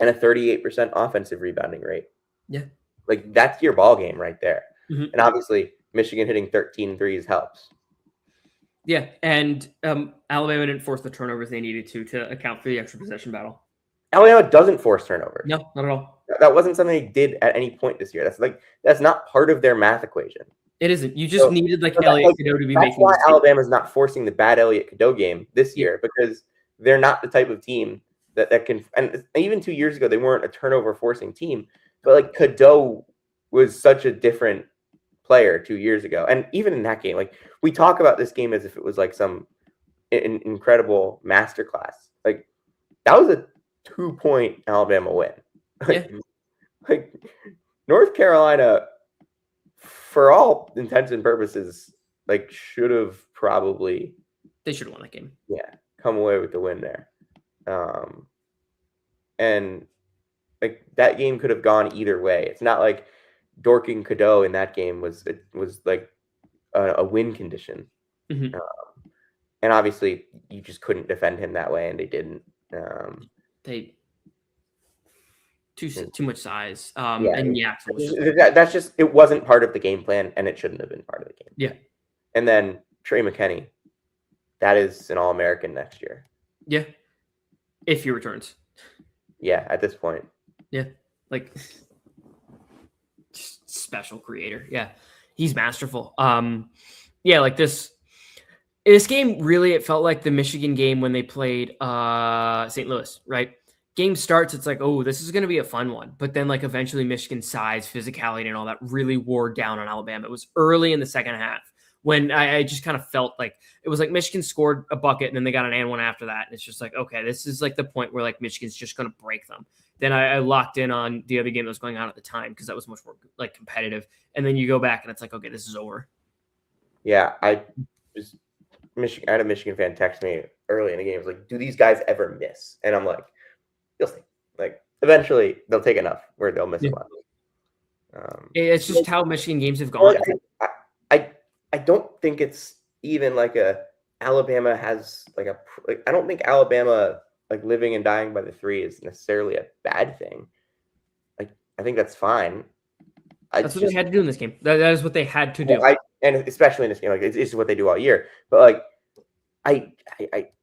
and a 38% offensive rebounding rate. Yeah. Like, that's your ball game right there. Mm-hmm. And obviously, Michigan hitting 13 threes helps. Yeah, and Alabama didn't force the turnovers they needed to account for the extra possession battle. Alabama doesn't force turnovers. No, not at all. That wasn't something they did at any point this year. That's not part of their math equation. It isn't. You just needed like Elliot Cadeau to be making. That's why Alabama's not forcing the bad Elliot Cadeau game this year, because they're not the type of team that can. And even 2 years ago, they weren't a turnover forcing team. But like Cadeau was such a different player 2 years ago, and even in that game, like we talk about this game as if it was like some incredible masterclass. Like that was a 2-point Alabama win. Like North Carolina, for all intents and purposes, like should have probably they should have won that game. Yeah, come away with the win there. And like that game could have gone either way. It's not like dorking Cadeau in that game was like a win condition. Mm-hmm. And obviously you just couldn't defend him that way, and they didn't. They too much size. That's just, it wasn't part of the game plan, and it shouldn't have been part of the game. Yeah. And then Trey McKinney, that is an All-American next year. Yeah. If he returns. Yeah, at this point. Yeah. Like special creator. Yeah, he's masterful. Yeah, like this game really, it felt like the Michigan game when they played St. Louis, right? Game starts, it's like, oh, this is going to be a fun one. But then like eventually Michigan's size, physicality, and all that really wore down on Alabama. It was early in the second half when I just kind of felt like it was like Michigan scored a bucket and then they got an and one after that. And it's just like, okay, this is like the point where like Michigan's just going to break them. Then I locked in on the other game that was going on at the time because that was much more like competitive. And then you go back and it's like, okay, this is over. Yeah, I had a Michigan fan text me early in the game. It was like, do these guys ever miss? And I'm like, you'll see. Like, eventually they'll take enough where they'll miss a lot. It's just how Michigan games have gone. I don't think it's even like Alabama has like I don't think Alabama like living and dying by the three is necessarily a bad thing. Like, I think that's fine. That's what they had to do in this game. That is what they had to do. And especially in this game, like it's what they do all year. But like,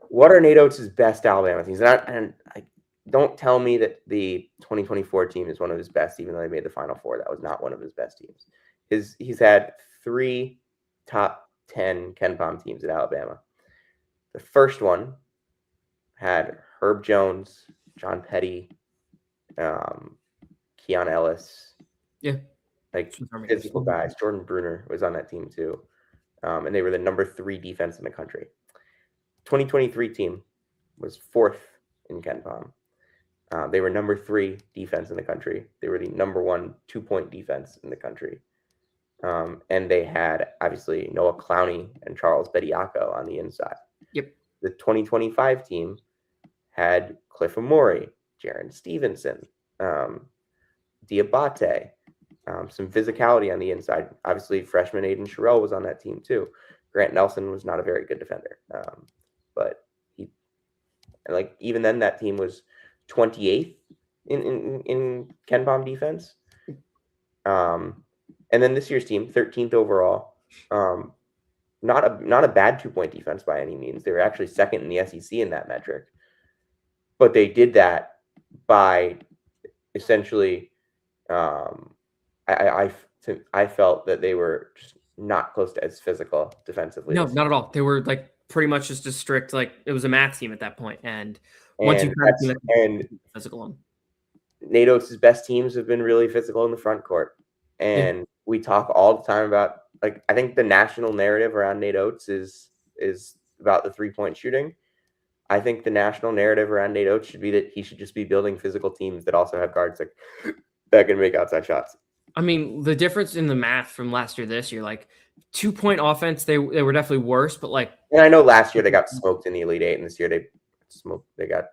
what are Nate Oates' best Alabama teams? And don't tell me that the 2024 team is one of his best, even though they made the Final Four. That was not one of his best teams. He's had 3 top 10 KenPom teams at Alabama. The first one had Herb Jones, John Petty, Keon Ellis. Yeah. Like physical guys. Jordan Bruner was on that team too. And they were the number 3 defense in the country. 2023 team was 4th in KenPom. They were number 3 defense in the country. They were the number 1 2-point defense in the country. And they had obviously Noah Clowney and Charles Bediako on the inside. Yep. The 2025 team had Cliff Amori, Jaron Stevenson, Diabate, some physicality on the inside. Obviously, freshman Aiden Sherrill was on that team too. Grant Nelson was not a very good defender, but even then that team was 28th in KenPom defense. And then this year's team, 13th overall. Not a bad 2-point defense by any means. They were actually 2nd in the SEC in that metric. But they did that by essentially, I felt that they were just not close to as physical defensively. No, not at all. They were like pretty much just a strict, like it was a math team at that point. And once you and physical one. Nate Oates' best teams have been really physical in the front court. And we talk all the time about, like, I think the national narrative around Nate Oates is about the 3-point shooting. I think the national narrative around Nate Oates should be that he should just be building physical teams that also have guards that can make outside shots. I mean, the difference in the math from last year, this year, like 2-point offense, they were definitely worse, but like. And I know last year they got smoked in the Elite Eight, and this year they got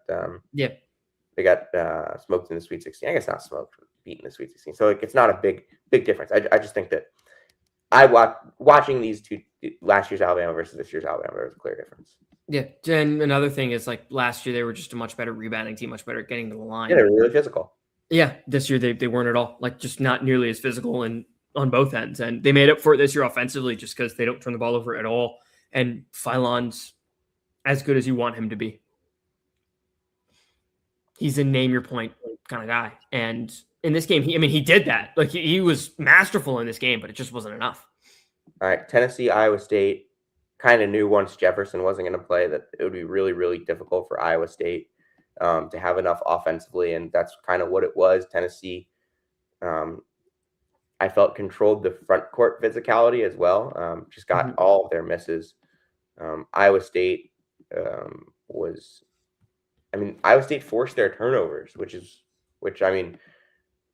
they got smoked in the Sweet 16. I guess not smoked, beaten in the Sweet 16. So like, it's not a big difference. I just think that watching these two, last year's Alabama versus this year's Alabama, there's a clear difference. Yeah, and another thing is like last year they were just a much better rebounding team, much better at getting to the line. Yeah, they were really physical. Yeah, this year they weren't at all, like just not nearly as physical and on both ends. And they made up for it this year offensively just because they don't turn the ball over at all. And Philon's as good as you want him to be. He's a name your point kind of guy. And in this game, he did that. Like he was masterful in this game, but it just wasn't enough. All right, Tennessee, Iowa State. Kind of knew once Jefferson wasn't going to play that it would be really, really difficult for Iowa State to have enough offensively, and that's kind of what it was. Tennessee, I felt, controlled the front court physicality as well. Just got all of their misses. Iowa State Iowa State forced their turnovers, which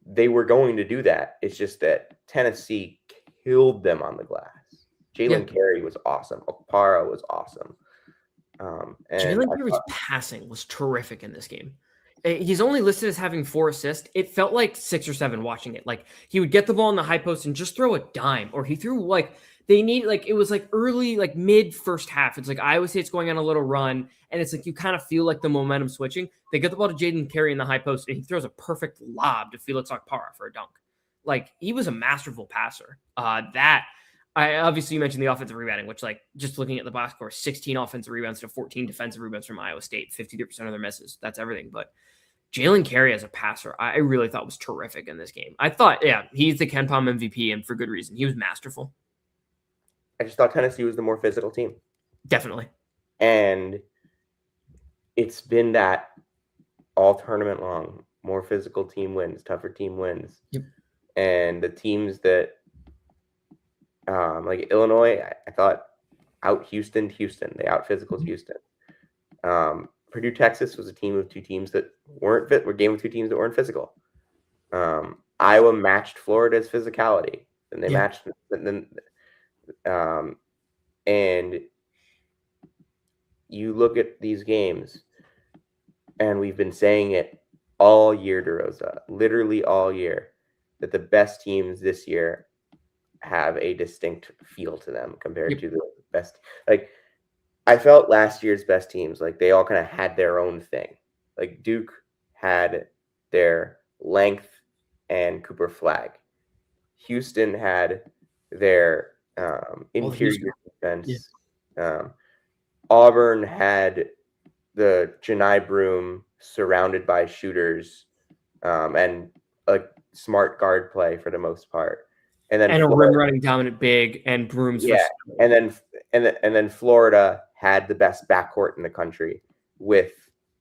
they were going to do that. It's just that Tennessee killed them on the glass. Jalen Carey was awesome. Okpara was awesome. Jalen Carey's passing was terrific in this game. He's only listed as having 4 assists. It felt like 6 or 7 watching it. Like he would get the ball in the high post and just throw a dime, or he threw it was like early, like mid first half. It's like Iowa State's going on a little run, and it's like you kind of feel like the momentum switching. They get the ball to Jaden Carey in the high post, and he throws a perfect lob to Felix Okpara for a dunk. Like he was a masterful passer. Obviously you mentioned the offensive rebounding, which like just looking at the box score, 16 offensive rebounds to 14 defensive rebounds from Iowa State, 52% of their misses. That's everything. But Jalen Carey as a passer, I really thought was terrific in this game. I thought, he's the Ken Palm MVP, and for good reason. He was masterful. I just thought Tennessee was the more physical team. Definitely. And it's been that all tournament long. More physical team wins, tougher team wins. Yep. And the teams that, like Illinois, I thought out Houston. They out physical Houston. Purdue, Texas was a game with two teams that weren't physical. Iowa matched Florida's physicality, and they matched. And you look at these games, and we've been saying it all year, DeRosa, literally all year, that the best teams this year have a distinct feel to them compared to the best. Like, I felt last year's best teams, like they all kind of had their own thing. Like Duke had their length and Cooper Flag. Houston had their interior defense. Auburn had the Janai Broom surrounded by shooters and a smart guard play for the most part. And then a rim running dominant big and Brooms. Yeah, and then Florida had the best backcourt in the country with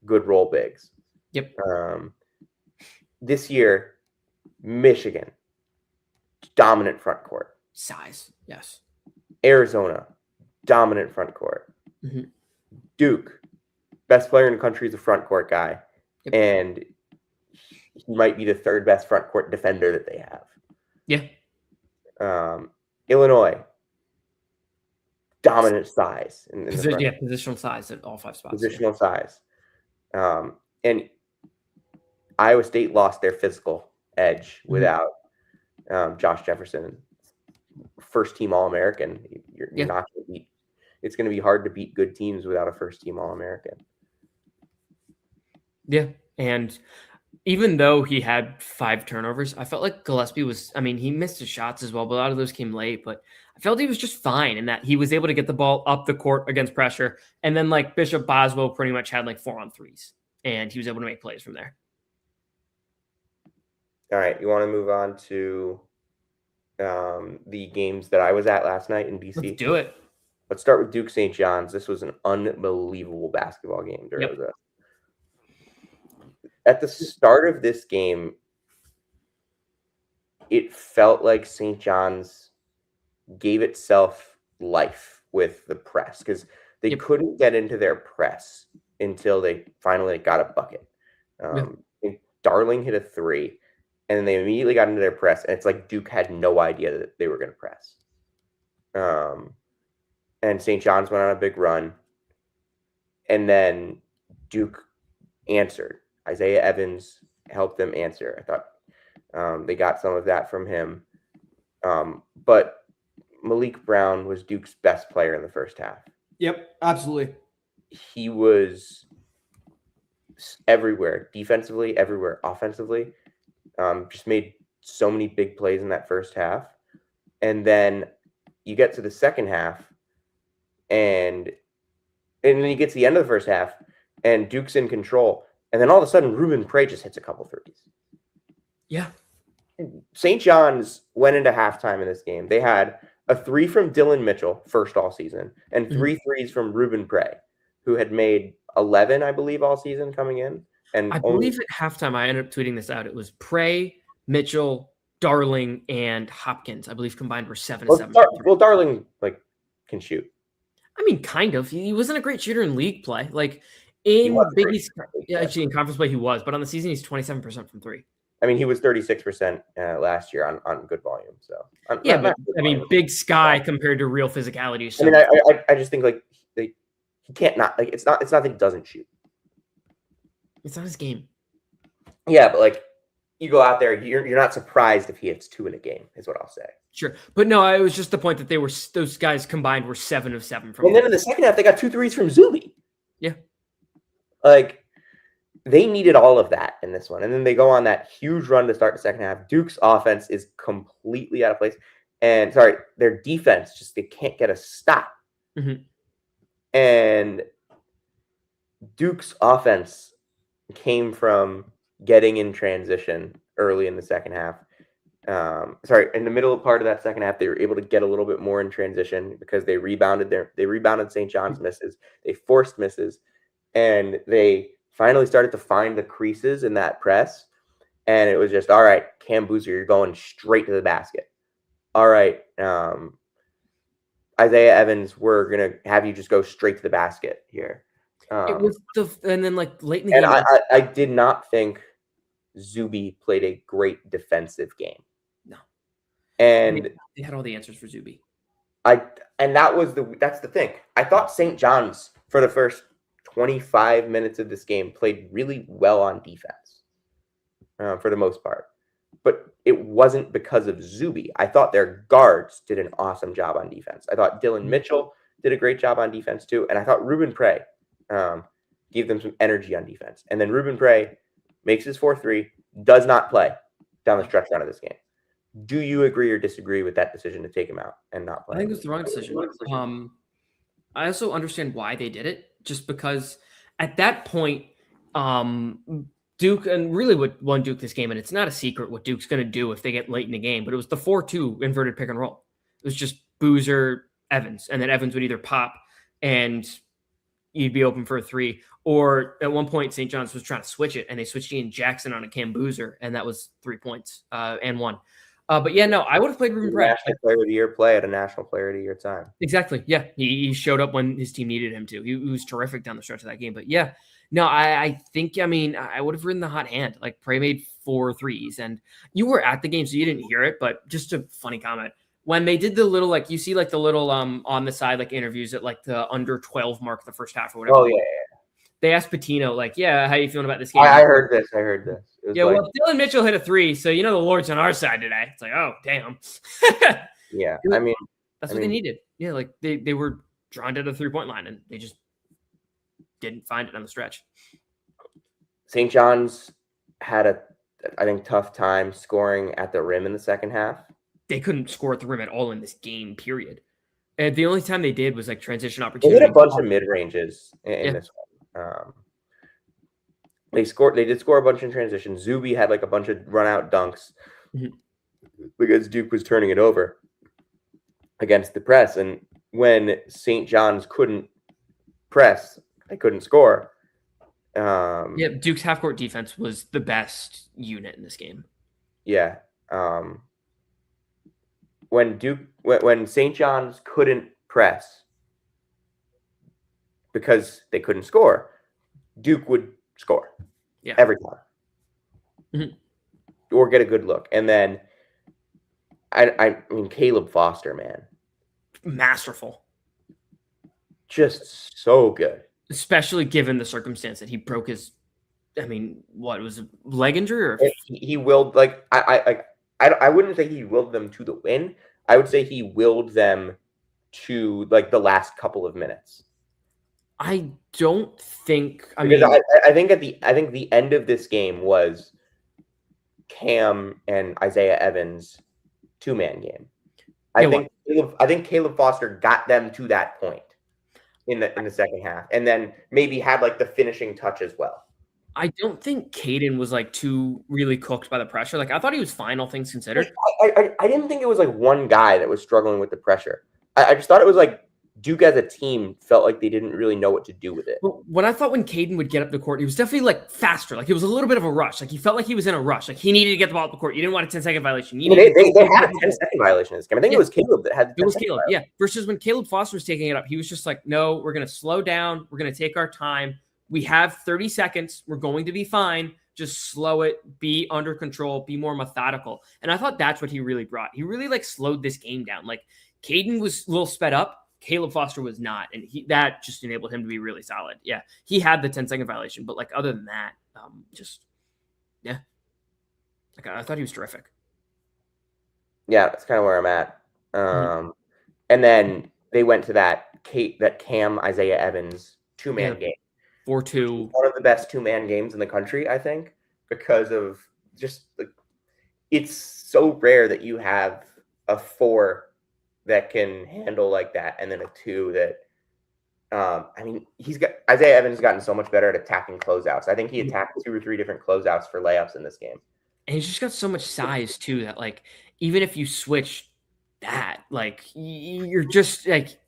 good role bigs. Yep. This year, Michigan, dominant front court. Size, yes. Arizona, dominant front court. Mm-hmm. Duke, best player in the country is a front court guy. Yep. And he might be the third best front court defender that they have. Yeah. Illinois, dominant size. Positional size at all five spots. Positional size. And Iowa State lost their physical edge without Josh Jefferson, first team All-American. You're not going to beat. It's going to be hard to beat good teams without a first team All-American. Yeah, and even though he had 5 turnovers, I felt like Gillespie was, he missed his shots as well, but a lot of those came late. But I felt he was just fine in that he was able to get the ball up the court against pressure. And then like Bishop Boswell pretty much had like 4-on-3s, and he was able to make plays from there. All right. You want to move on to the games that I was at last night in DC? Let's do it. Let's start with Duke St. John's. This was an unbelievable basketball game, DeRosa. Yep. At the start of this game, it felt like St. John's gave itself life with the press because they couldn't get into their press until they finally got a bucket. Darling hit a 3, and then they immediately got into their press, and it's like Duke had no idea that they were going to press. And St. John's went on a big run, and then Duke answered. Isaiah Evans helped them answer. I thought they got some of that from him. But Malik Brown was Duke's best player in the first half. Yep, absolutely. He was everywhere, defensively, everywhere, offensively. Just made so many big plays in that first half. And then you get to the second half, and then you get to the end of the first half, and Duke's in control. And then all of a sudden, Ruben Prey just hits a couple threes. Yeah. St. John's went into halftime in this game. They had a 3 from Dylan Mitchell, first all season, and 3 threes from Ruben Prey, who had made 11, I believe, all season coming in. And I believe at halftime, I ended up tweeting this out. It was Prey, Mitchell, Darling, and Hopkins. I believe combined were 7 and 7. Darling can shoot. Kind of. He wasn't a great shooter in league play. In Big East, actually in conference play he was, but on the season he's 27% from 3. He was 36% last year on good volume. So Big Sky compared to real physicality. So. I just think he can't not it's not that he doesn't shoot. It's not his game. Yeah, but you go out there, you're not surprised if he hits 2 in a game, is what I'll say. Sure, but no, it was just the point that those guys combined were 7 of 7 from. And then in the second half, they got 2 threes from Zuby. Yeah. They needed all of that in this one. And then they go on that huge run to start the second half. Duke's offense is completely out of place. And their defense they can't get a stop. Mm-hmm. And Duke's offense came from getting in transition early in the second half. In the middle part of that second half, they were able to get a little bit more in transition because they rebounded St. John's misses. They forced misses, and they finally started to find the creases in that press. And it was just, all right, Cam Boozer, you're going straight to the basket. All right, Isaiah Evans, we're going to have you just go straight to the basket here. It was and then like late in the and game. I did not think Zuby played a great defensive game. No. And they had all the answers for Zuby. That's the thing. I thought St. John's for the first 25 minutes of this game played really well on defense for the most part. But it wasn't because of Zuby. I thought their guards did an awesome job on defense. I thought Dylan Mitchell did a great job on defense too. And I thought Ruben Prey gave them some energy on defense. And then Ruben Prey makes his 4-3, does not play down the stretch run of this game. Do you agree or disagree with that decision to take him out and not play? I think it was the wrong decision. I also understand why they did it, just because at that point, Duke, and really what won Duke this game, and it's not a secret what Duke's going to do if they get late in the game, but it was the 4-2 inverted pick and roll. It was just Boozer, Evans, and then Evans would either pop and you'd be open for a 3, or at one point St. John's was trying to switch it, and they switched Ian Jackson on a Cam Boozer, and that was 3 points and 1. But yeah, no, I would have played Ruben Prey. National Player of the Year play at a National Player of the Year time. Exactly. Yeah, he showed up when his team needed him to. He was terrific down the stretch of that game. But yeah, no, I think, I mean, I would have ridden the hot hand. Like, Prey made 4 threes, and you were at the game, so you didn't hear it. But just a funny comment. When they did the little, like, you see, like, the little on the side, like, interviews at, like, the under 12 mark of the first half or whatever. Oh, yeah. They asked Pitino, like, yeah, how you feeling about this game? I heard this. Yeah, well, Dylan Mitchell hit a 3, so you know the Lord's on our side today. It's like, oh, damn. Yeah, I mean. That's what they needed. Yeah, like, they were drawn to the 3-point line, and they just didn't find it on the stretch. St. John's had I think, tough time scoring at the rim in the second half. They couldn't score at the rim at all in this game, period. And the only time they did was, like, transition opportunity. They hit a bunch of mid-ranges in this one. They did score a bunch in transition. Zuby had like a bunch of run out dunks because Duke was turning it over against the press. And when St. John's couldn't press, they couldn't score. Yeah, Duke's half court defense was the best unit in this game. Yeah. When St. John's couldn't press because they couldn't score, Duke would score every time or get a good look. And then I mean, Caleb Foster, man, masterful, just so good, especially given the circumstance that he broke his, I mean, what was a leg injury, or he willed, like, I wouldn't say he willed them to the win. I would say he willed them to, like, the last couple of minutes. I don't think. I think the end of this game was Cam and Isaiah Evans 2-man game. I think Caleb Foster got them to that point in the second half, and then maybe had like the finishing touch as well. I don't think Caden was like too really cooked by the pressure. Like, I thought he was fine, all things considered. I didn't think it was like one guy that was struggling with the pressure. I just thought it was like Duke as a team felt like they didn't really know what to do with it. But what I thought when Caden would get up the court, he was definitely like faster. Like, it was a little bit of a rush. Like, he felt like he was in a rush. Like, he needed to get the ball up the court. You didn't want a 10-second violation. They had a 10-second violation in this game. I think it was Caleb that had the 10-second. It was Caleb, yeah. Versus when Caleb Foster was taking it up, he was just like, no, we're going to slow down. We're going to take our time. We have 30 seconds. We're going to be fine. Just slow it. Be under control. Be more methodical. And I thought that's what he really brought. He really like slowed this game down. Like, Caden was a little sped up. Caleb Foster was not, and that just enabled him to be really solid. Yeah, he had the 10-second violation, but like other than that, like, I thought he was terrific. Yeah, that's kind of where I'm at. And then they went to that Cam Isaiah Evans 2-man game. 4-2. One of the best 2-man games in the country, I think, because of just like, it's so rare that you have a 4 that can handle like that, and then a 2 that I mean, Isaiah Evans has gotten so much better at attacking closeouts. I think he attacked 2 or 3 different closeouts for layups in this game. And he's just got so much size too that like even if you switch that, like you're just like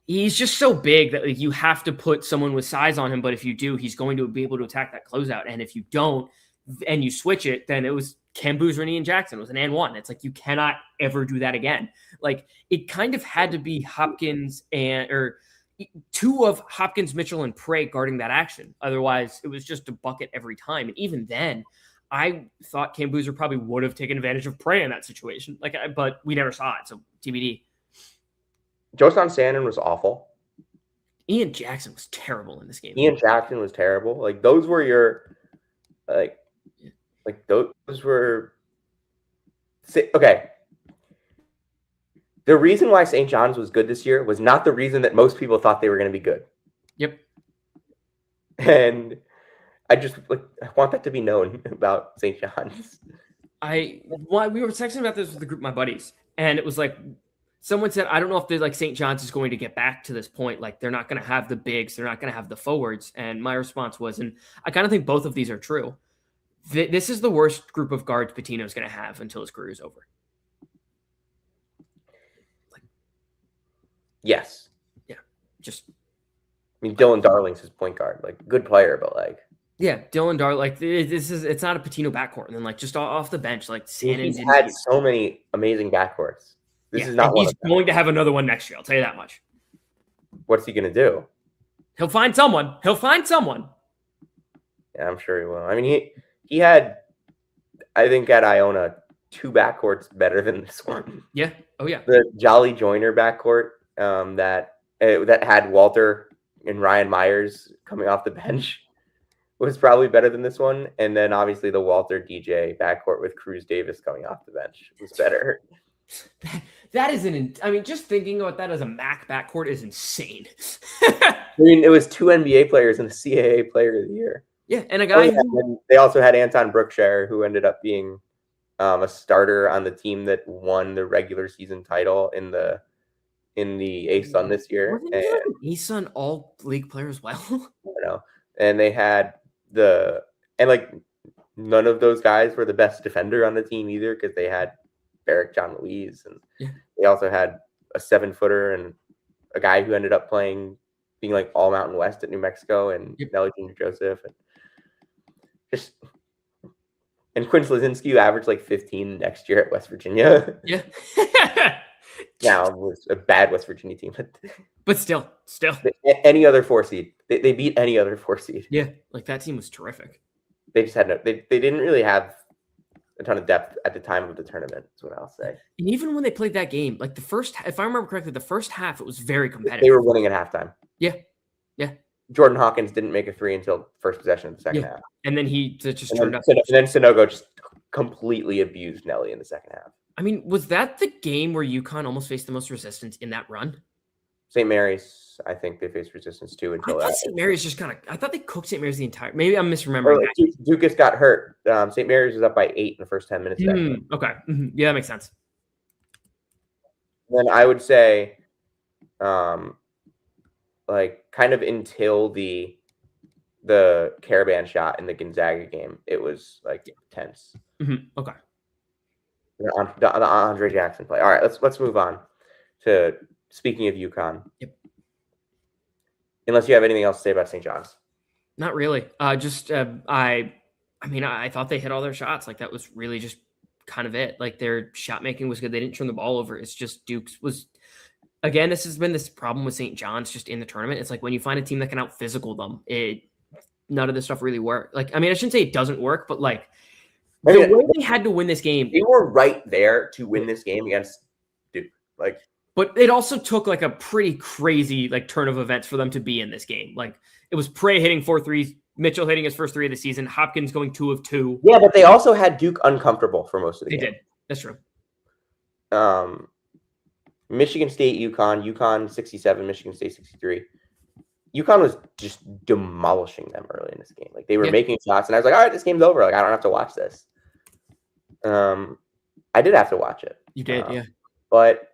he's just so big that like, you have to put someone with size on him. But if you do, he's going to be able to attack that closeout. And if you don't and you switch it, then it was Cam Boozer, Ian Jackson. It was an and one. It's like you cannot ever do that again. Like it kind of had to be Hopkins or two of Hopkins, Mitchell, and Prey guarding that action. Otherwise, it was just a bucket every time. And even then, I thought Cam Boozer probably would have taken advantage of Prey in that situation. But we never saw it. So TBD. Josan Sandin was awful. Ian Jackson was terrible in this game. Ian Jackson was terrible. Like those were your those were okay. The reason why St. John's was good this year was not the reason that most people thought they were going to be good. Yep. And I want that to be known about St. John's. We were texting about this with the group of my buddies, and it was like someone said, I don't know if St. John's is going to get back to this point. Like they're not going to have the bigs, they're not going to have the forwards. And my response was, and I kind of think both of these are true. This is the worst group of guards Pitino's going to have until his career is over. Yes. Yeah. Just. I mean, Dylan Darling's his point guard, like good player, but like. Yeah, Dylan Darling, like it's not a Pitino backcourt, and then like just off the bench, like he's had so many amazing backcourts. This is not one. He's going to have another one next year. I'll tell you that much. What's he going to do? He'll find someone. Yeah, I'm sure he will. I mean, he had, I think at Iona, 2 backcourts better than this one. Yeah. Oh yeah. The Jolly Joyner backcourt that had Walter and Ryan Myers coming off the bench was probably better than this one. And then obviously the Walter DJ backcourt with Cruz Davis coming off the bench was better. That isn't. I mean, just thinking about that as a MAC backcourt is insane. I mean, it was 2 NBA players and a CAA Player of the Year. Yeah, and a guy. They also had Anton Brookshire, who ended up being a starter on the team that won the regular season title in the ASUN this year. Wasn't he an ASUN all league player as well? I know. And they had none of those guys were the best defender on the team either, because they had Barrick John Louise, and they also had a 7-footer and a guy who ended up being like all Mountain West at New Mexico, and Nelly Jr. Joseph, and Quinn Slazinski, who averaged like 15 next year at West Virginia. Yeah. Now it was a bad West Virginia team, but still, any other 4 seed, they beat any other 4 seed. Yeah, like that team was terrific. They just had they didn't really have a ton of depth at the time of the tournament, is what I'll say. And even when they played that game, like if I remember correctly, the first half, it was very competitive. They were winning at halftime. Yeah. Jordan Hawkins didn't make a 3 until first possession of the second half. And then he just turned up. And then Sanogo just completely abused Nelly in the second half. I mean, was that the game where UConn almost faced the most resistance in that run? St. Mary's, I think they faced resistance too. I thought St. Mary's I thought they cooked St. Mary's the entire. Maybe I'm misremembering. Dukas got hurt. St. Mary's was up by 8 in the first 10 minutes. Okay. Mm-hmm. Yeah, that makes sense. Then I would say, kind of until the Caravan shot in the Gonzaga game, it was like tense. Mm-hmm. Okay. The Andre Jackson play. All right, let's move on to speaking of UConn. Yep. Unless you have anything else to say about St. John's. Not really. I thought they hit all their shots. Like that was really just kind of it. Like their shot making was good. They didn't turn the ball over. It's just Duke's was. Again, this has been this problem with St. John's just in the tournament. It's like when you find a team that can out physical them, none of this stuff really works. Like, I mean, I shouldn't say it doesn't work, but like the way they had to win this game. They were right there to win this game against Duke. But it also took like a pretty crazy like turn of events for them to be in this game. Like it was Prey hitting 4 threes, Mitchell hitting his first 3 of the season, Hopkins going 2 of 2. Yeah, but they also had Duke uncomfortable for most of the game. They did. That's true. Michigan State, UConn 67, Michigan State 63. UConn was just demolishing them early in this game. Like they were making shots, and I was like, all right, this game's over. Like I don't have to watch this. I did have to watch it. You did, yeah. But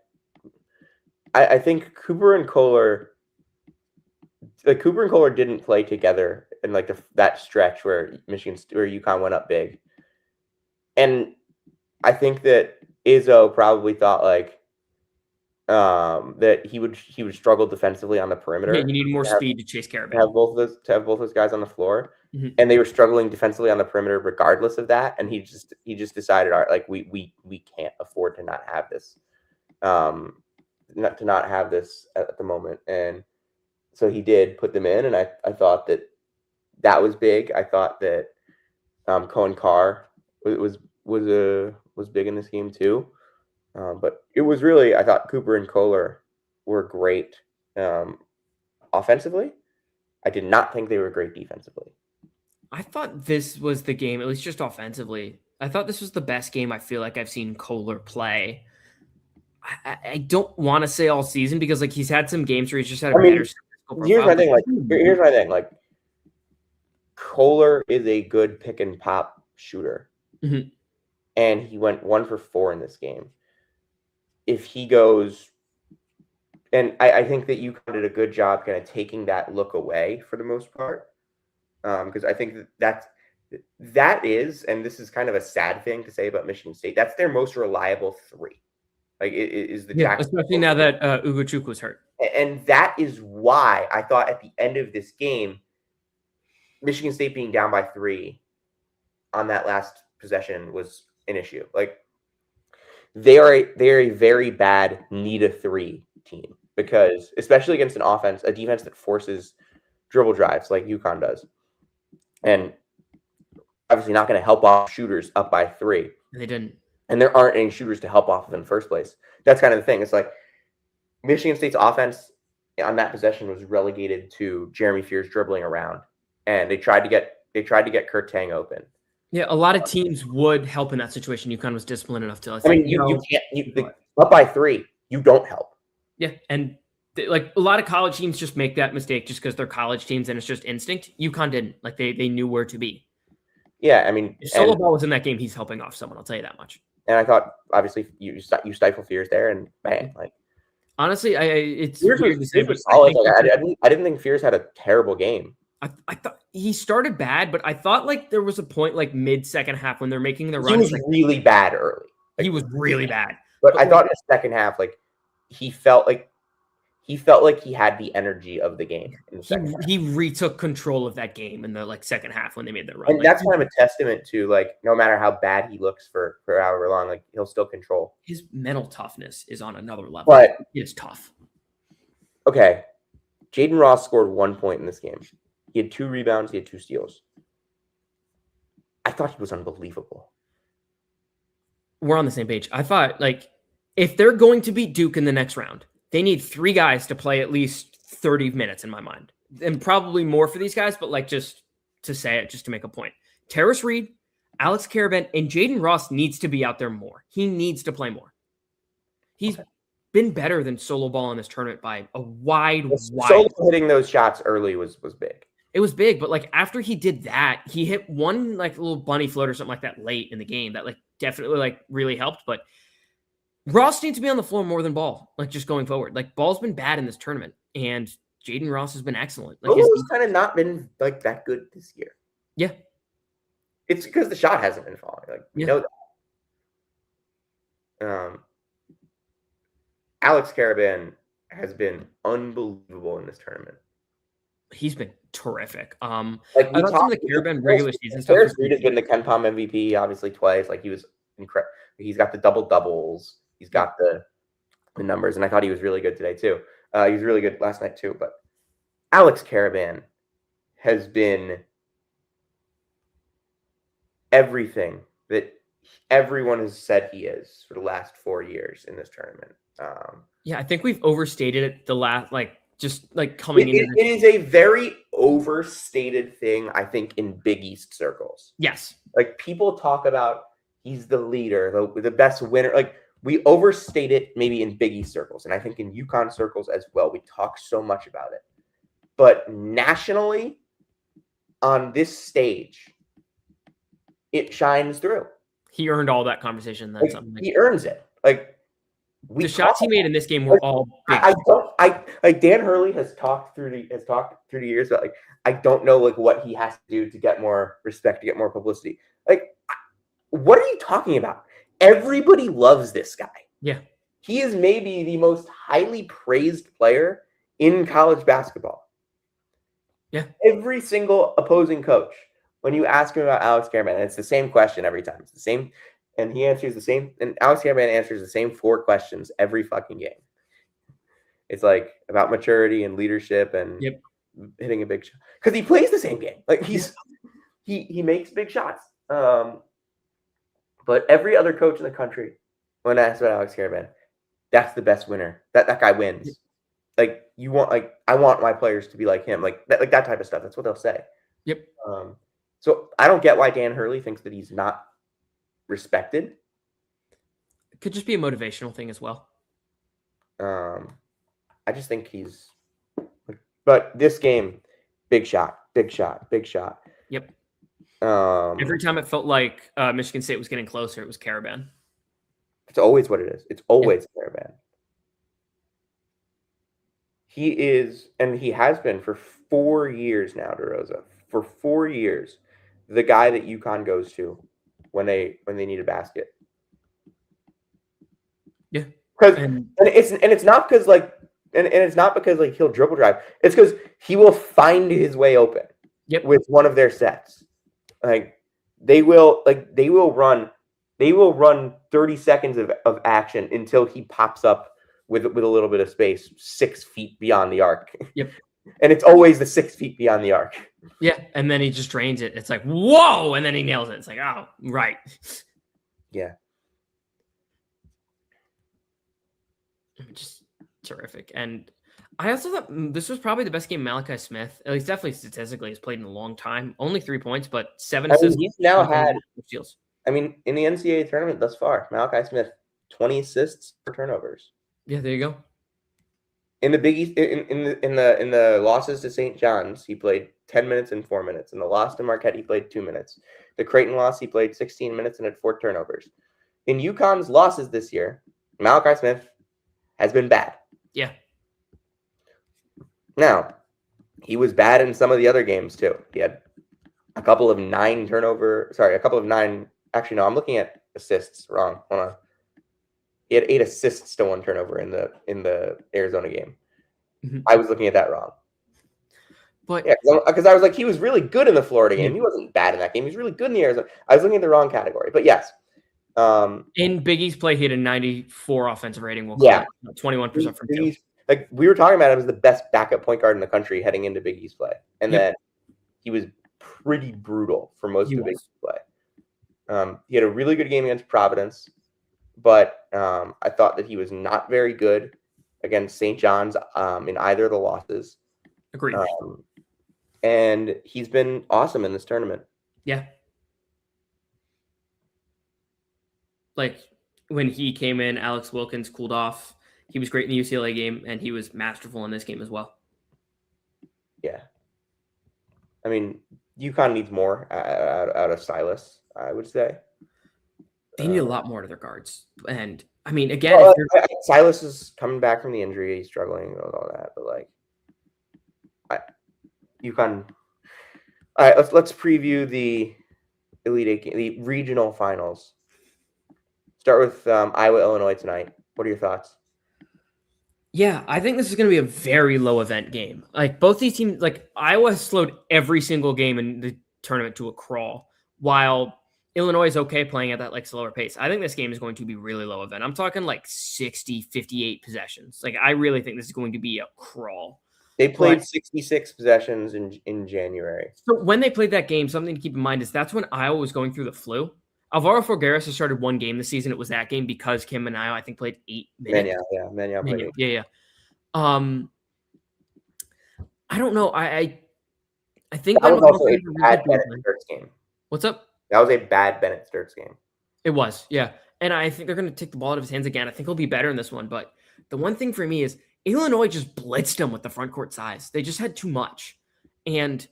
I think Cooper and Kohler Cooper and Kohler didn't play together in like that stretch where UConn went up big, and I think that Izzo probably thought like that he would struggle defensively on the perimeter. Yeah, you need more speed to chase Karaban. To have both those guys on the floor, Mhm. and they were struggling defensively on the perimeter regardless of that. And he just decided, all right, like we can't afford to not have this, not have this at the moment. And so he did put them in, and I thought that was big. I thought that Cohen Carr was big in this game too. But it was really, I thought Cooper and Kohler were great offensively. I did not think they were great defensively. I thought this was the game, at least just offensively. I thought this was the best game I feel like I've seen Kohler play. I don't want to say all season because like he's had some games where he's just had a better statistical profile. Here's my thing. Like here's my thing. Like Kohler is a good pick and pop shooter, and he went 1 for 4 in this game. If he goes, and I think that UConn did a good job kind of taking that look away for the most part, because I think that is, and this is kind of a sad thing to say about Michigan State, that's their most reliable 3. Like it is the Jackson, especially now that Ugochukwu was hurt, and that is why I thought at the end of this game, Michigan State being down by 3 on that last possession was an issue. Like they are a very bad need a 3 team, because especially against a defense that forces dribble drives like UConn does, and obviously not going to help off shooters up by 3. They didn't, and there aren't any shooters to help off of in the first place. That's kind of the thing. It's like Michigan State's offense on that possession was relegated to Jeremy Fears dribbling around, and they tried to get Kurt Tang open. Yeah, a lot of teams would help in that situation. UConn was disciplined enough to. I mean, you can't. Up by 3, you don't help. Yeah, and like a lot of college teams just make that mistake just because they're college teams and it's just instinct. UConn didn't. Like they knew where to be. Yeah, I mean, if Solo Ball was in that game, he's helping off someone. I'll tell you that much. And I thought, obviously, you stifle Fears there, and bang, like honestly, it's Fears weird to say, but I didn't think Fears had a terrible game. I thought he started bad, but I thought like there was a point like mid second half when they're making the run. He was really bad early. He was really bad. But I thought in the second half, like he felt like he had the energy of the game. In the second half. He retook control of that game in the like second half when they made their run. And that's kind of a testament to like no matter how bad he looks for however long, like he'll still control. His mental toughness is on another level. But he is tough. Okay, Jaden Ross scored 1 point in this game. He had 2 rebounds. He had 2 steals. I thought he was unbelievable. We're on the same page. I thought, like, if they're going to beat Duke in the next round, they need 3 guys to play at least 30 minutes in my mind. And probably more for these guys, but, like, just to say it, just to make a point. Terrace Reed, Alex Karaban, and Jaden Ross needs to be out there more. He needs to play more. He's been better than Solo Ball in this tournament by a wide. Solo hitting those shots early was big. It was big, but like after he did that, he hit one like little bunny float or something like that late in the game that like definitely like really helped. But Ross needs to be on the floor more than Ball, like just going forward. Like Ball's been bad in this tournament, and Jaden Ross has been excellent. Like he's kind of not been like that good this year. Yeah, it's because the shot hasn't been falling. Like you know that. Alex Karaban has been unbelievable in this tournament. He's been terrific. Like I thought some of the Karaban regular season stuff. Terrace Reed has been the Ken Pom MVP, obviously twice. Like he was incredible. He's got the double doubles. He's got the numbers, and I thought he was really good today too. He was really good last night too. But Alex Karaban has been everything that everyone has said he is for the last 4 years in this tournament. Yeah, I think we've overstated it the last just like coming in. It is a very overstated thing, I think, in Big East circles. Yes. Like people talk about he's the leader, the best winner. Like we overstate it maybe in Big East circles. And I think in UConn circles as well, we talk so much about it. But nationally, on this stage, it shines through. He earned all that conversation. He earns it. Like The shots he made in this game were all big. Like Dan Hurley has talked through the years about like I don't know like what he has to do to get more respect, to get more publicity. Like, what are you talking about? Everybody loves this guy. Yeah. He is maybe the most highly praised player in college basketball. Yeah. Every single opposing coach, when you ask him about Alex Karaban, and it's the same question every time. It's the same, and he answers the same, and Alex Karaban answers the same 4 questions every fucking game. It's like about maturity and leadership and hitting a big shot. Because he plays the same game. Like he makes big shots. But every other coach in the country, when asked about Alex Karaban, that's the best winner. That guy wins. Like I want my players to be like him. Like that type of stuff. That's what they'll say. Yep. So I don't get why Dan Hurley thinks that he's not respected. It could just be a motivational thing as well. I just think he's. But this game, big shot. Yep. Every time it felt like Michigan State was getting closer, it was Karaban. It's always what it is. It's always Karaban. He is, and he has been for 4 years now, DeRosa. For 4 years, the guy that UConn goes to when they need a basket. Yeah, and it's not because like it's not because like he'll dribble drive. It's because he will find his way open. Yep. With one of their sets, like they will run 30 seconds of action until he pops up with a little bit of space 6 feet beyond the arc. Yep. And it's always the 6 feet beyond the arc. Yeah, and then he just drains it. It's like, whoa, and then he nails it. It's like, oh, right. Yeah. Just terrific. And I also thought this was probably the best game Malachi Smith, at least definitely statistically, has played in a long time. Only 3 points, but 7 assists. He's now had steals. I mean, in the NCAA tournament thus far, Malachi Smith, 20 assists for turnovers. Yeah, there you go. In the Big East, in the losses to St. John's, he played 10 minutes and 4 minutes. In the loss to Marquette, he played 2 minutes. The Creighton loss, he played 16 minutes and had 4 turnovers. In UConn's losses this year, Malachi Smith has been bad. Yeah. Now, he was bad in some of the other games too. He had a couple of 9 Actually, no, I'm looking at assists wrong. Hold on. He had 8 assists to 1 turnover in the Arizona game. Mm-hmm. I was looking at that wrong. But yeah, because I was like, he was really good in the Florida game. He wasn't bad in that game. He was really good in the Arizona. I was looking at the wrong category. But yes. In Big East play, he had a 94 offensive rating. 21% from 2. Like we were talking about him as the best backup point guard in the country heading into Big East play. And then he was pretty brutal for most of the Big East play. He had a really good game against Providence, but I thought that he was not very good against St. John's in either of the losses. Agreed. And he's been awesome in this tournament. Yeah. Like when he came in, Alex Wilkins cooled off. He was great in the UCLA game, and he was masterful in this game as well. Yeah. I mean, UConn needs more out of Silas, I would say. They need a lot more to their guards. And, I mean, again, Silas is coming back from the injury. He's struggling with all that. But, like, UConn. All right, let's preview the Elite Eight game, the regional finals. Start with Iowa, Illinois tonight. What are your thoughts? Yeah, I think this is going to be a very low event game. Like both these teams, like Iowa has slowed every single game in the tournament to a crawl, while Illinois is okay playing at that like slower pace. I think this game is going to be really low event. I'm talking like 60, 58 possessions. Like I really think this is going to be a crawl. They played 66 possessions in January. So when they played that game, something to keep in mind is that's when Iowa was going through the flu. Alvaro Forgueras has started 1 game this season. It was that game because Kim and I think, played 8 minutes. Manuel played 8. Yeah. I don't know. I think that was also a bad Bennett Sturts game. What's up? That was a bad Bennett Sturts game. It was, yeah. And I think they're going to take the ball out of his hands again. I think he'll be better in this one. But the one thing for me is Illinois just blitzed him with the front court size. They just had too much. And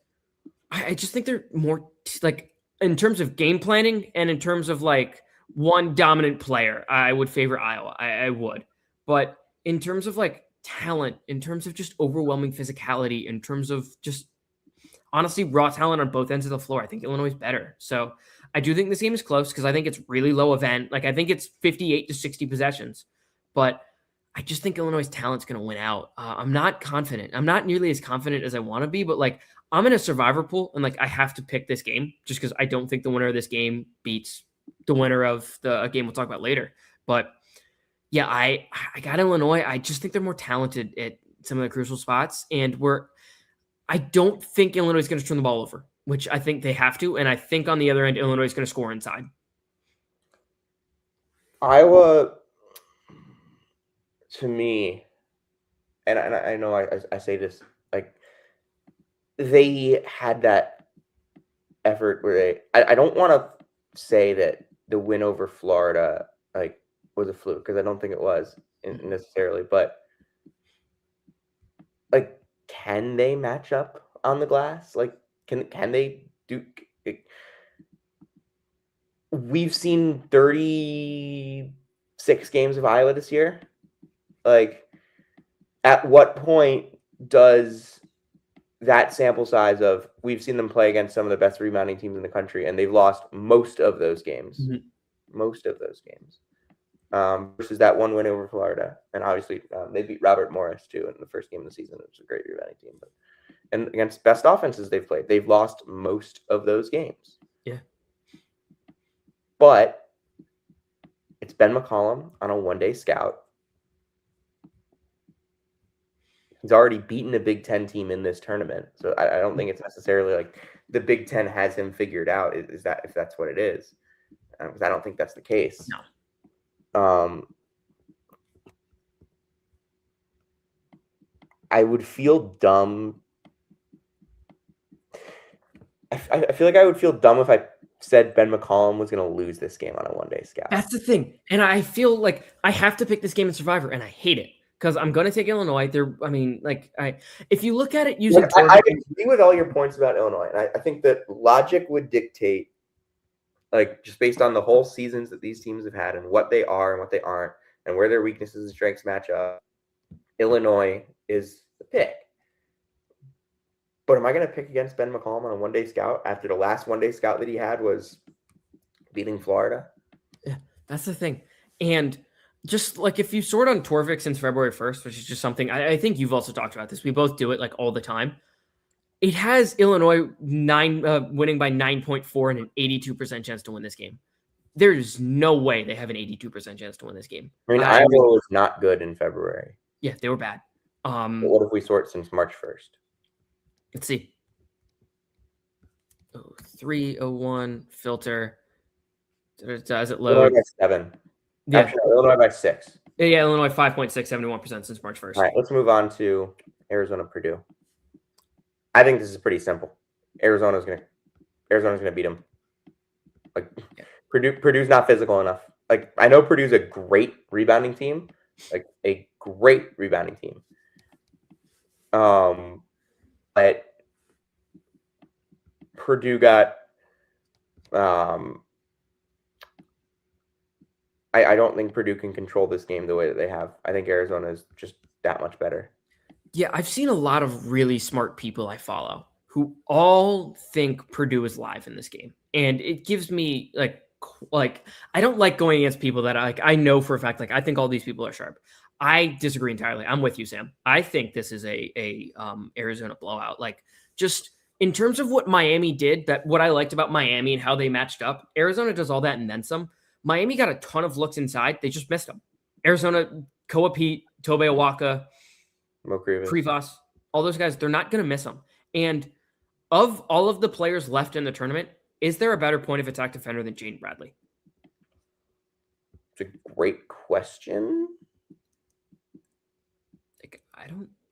I just think they're more like in terms of game planning and in terms of like one dominant player, I would favor Iowa. I would. But in terms of like talent, in terms of just overwhelming physicality, in terms of just honestly raw talent on both ends of the floor, I think Illinois is better. So I do think this game is close because I think it's really low event. Like I think it's 58 to 60 possessions, but I just think Illinois' talent's going to win out. I'm not confident. I'm not nearly as confident as I want to be, but like I'm in a survivor pool and like I have to pick this game just because I don't think the winner of this game beats the winner of the game we'll talk about later. But yeah, I got Illinois. I just think they're more talented at some of the crucial spots, and I don't think Illinois is going to turn the ball over, which I think they have to, and I think on the other end, Illinois is going to score inside. Iowa, to me, and I know I say this, like, they had that effort where I don't want to say that the win over Florida, like, was a fluke, because I don't think it was necessarily, but, like, can they match up on the glass? Like, can they do... We've seen 36 games of Iowa this year. Like, at what point does that sample size of we've seen them play against some of the best rebounding teams in the country, and they've lost most of those games, versus that one win over Florida, and obviously they beat Robert Morris too in the first game of the season, which is a great rebounding team. But and against best offenses they've played, they've lost most of those games. Yeah. But it's Ben McCollum on a one-day scout. He's already beaten a Big Ten team in this tournament. So I don't think it's necessarily like the Big Ten has him figured out, is that if that's what it is. Because I don't think that's the case. No. I would feel dumb. I feel like I would feel dumb if I said Ben McCollum was going to lose this game on a one-day scout. That's the thing. And I feel like I have to pick this game in Survivor, and I hate it because I'm going to take Illinois. If you look at it using... I agree with all your points about Illinois, and I think that logic would dictate, like, just based on the whole seasons that these teams have had and what they are and what they aren't and where their weaknesses and strengths match up, Illinois is the pick. But am I going to pick against Ben McCollum on a one-day scout after the last one-day scout that he had was beating Florida? Yeah, that's the thing. And just like if you sort on Torvik since February 1st, which is just something I think you've also talked about this. We both do it like all the time. It has Illinois winning by 9.4 and an 82% chance to win this game. There's no way they have an 82% chance to win this game. I mean, Iowa was not good in February. Yeah, they were bad. But what if we sort since March 1st? Let's see. 301 filter. Does it load? Illinois by 7. Yeah. Actually, Illinois by 6. Yeah, Illinois 5.6, 71% since March 1st. All right, let's move on to Arizona, Purdue. I think this is pretty simple. Arizona's gonna beat them. Like, yeah. Purdue's not physical enough. Like, I know Purdue's a great rebounding team, but Purdue got. I don't think Purdue can control this game the way that they have. I think Arizona is just that much better. Yeah, I've seen a lot of really smart people I follow who all think Purdue is live in this game. And it gives me like I don't like going against people that I know for a fact, like I think all these people are sharp. I disagree entirely. I'm with you, Sam. I think this is a Arizona blowout. Like, just in terms of what Miami did, that what I liked about Miami and how they matched up, Arizona does all that and then some. Miami got a ton of looks inside. They just missed them. Arizona, Koa Pete, Tobe Awaka, Privas, all those guys, they're not going to miss them. And of all of the players left in the tournament, is there a better point of attack defender than Jaden Bradley? It's a great question.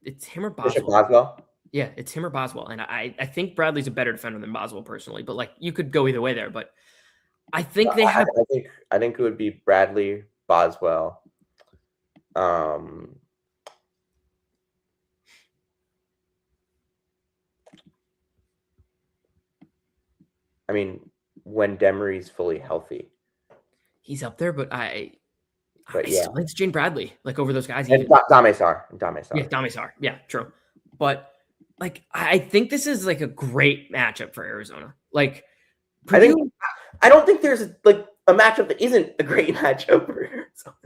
It's him or Boswell. Yeah, it's him or Boswell. And I think Bradley's a better defender than Boswell personally, but like you could go either way there. But I think they have. I think it would be Bradley, Boswell. I mean, when Demery's fully healthy, he's up there. But I But I yeah, still think it's Jane Bradley, like over those guys. and Even Dame Sar. yeah, Dami Sar. Yeah, true. But like, I think this is like a great matchup for Arizona. Like, Purdue. I don't think there's like a matchup that isn't a great matchup for Arizona.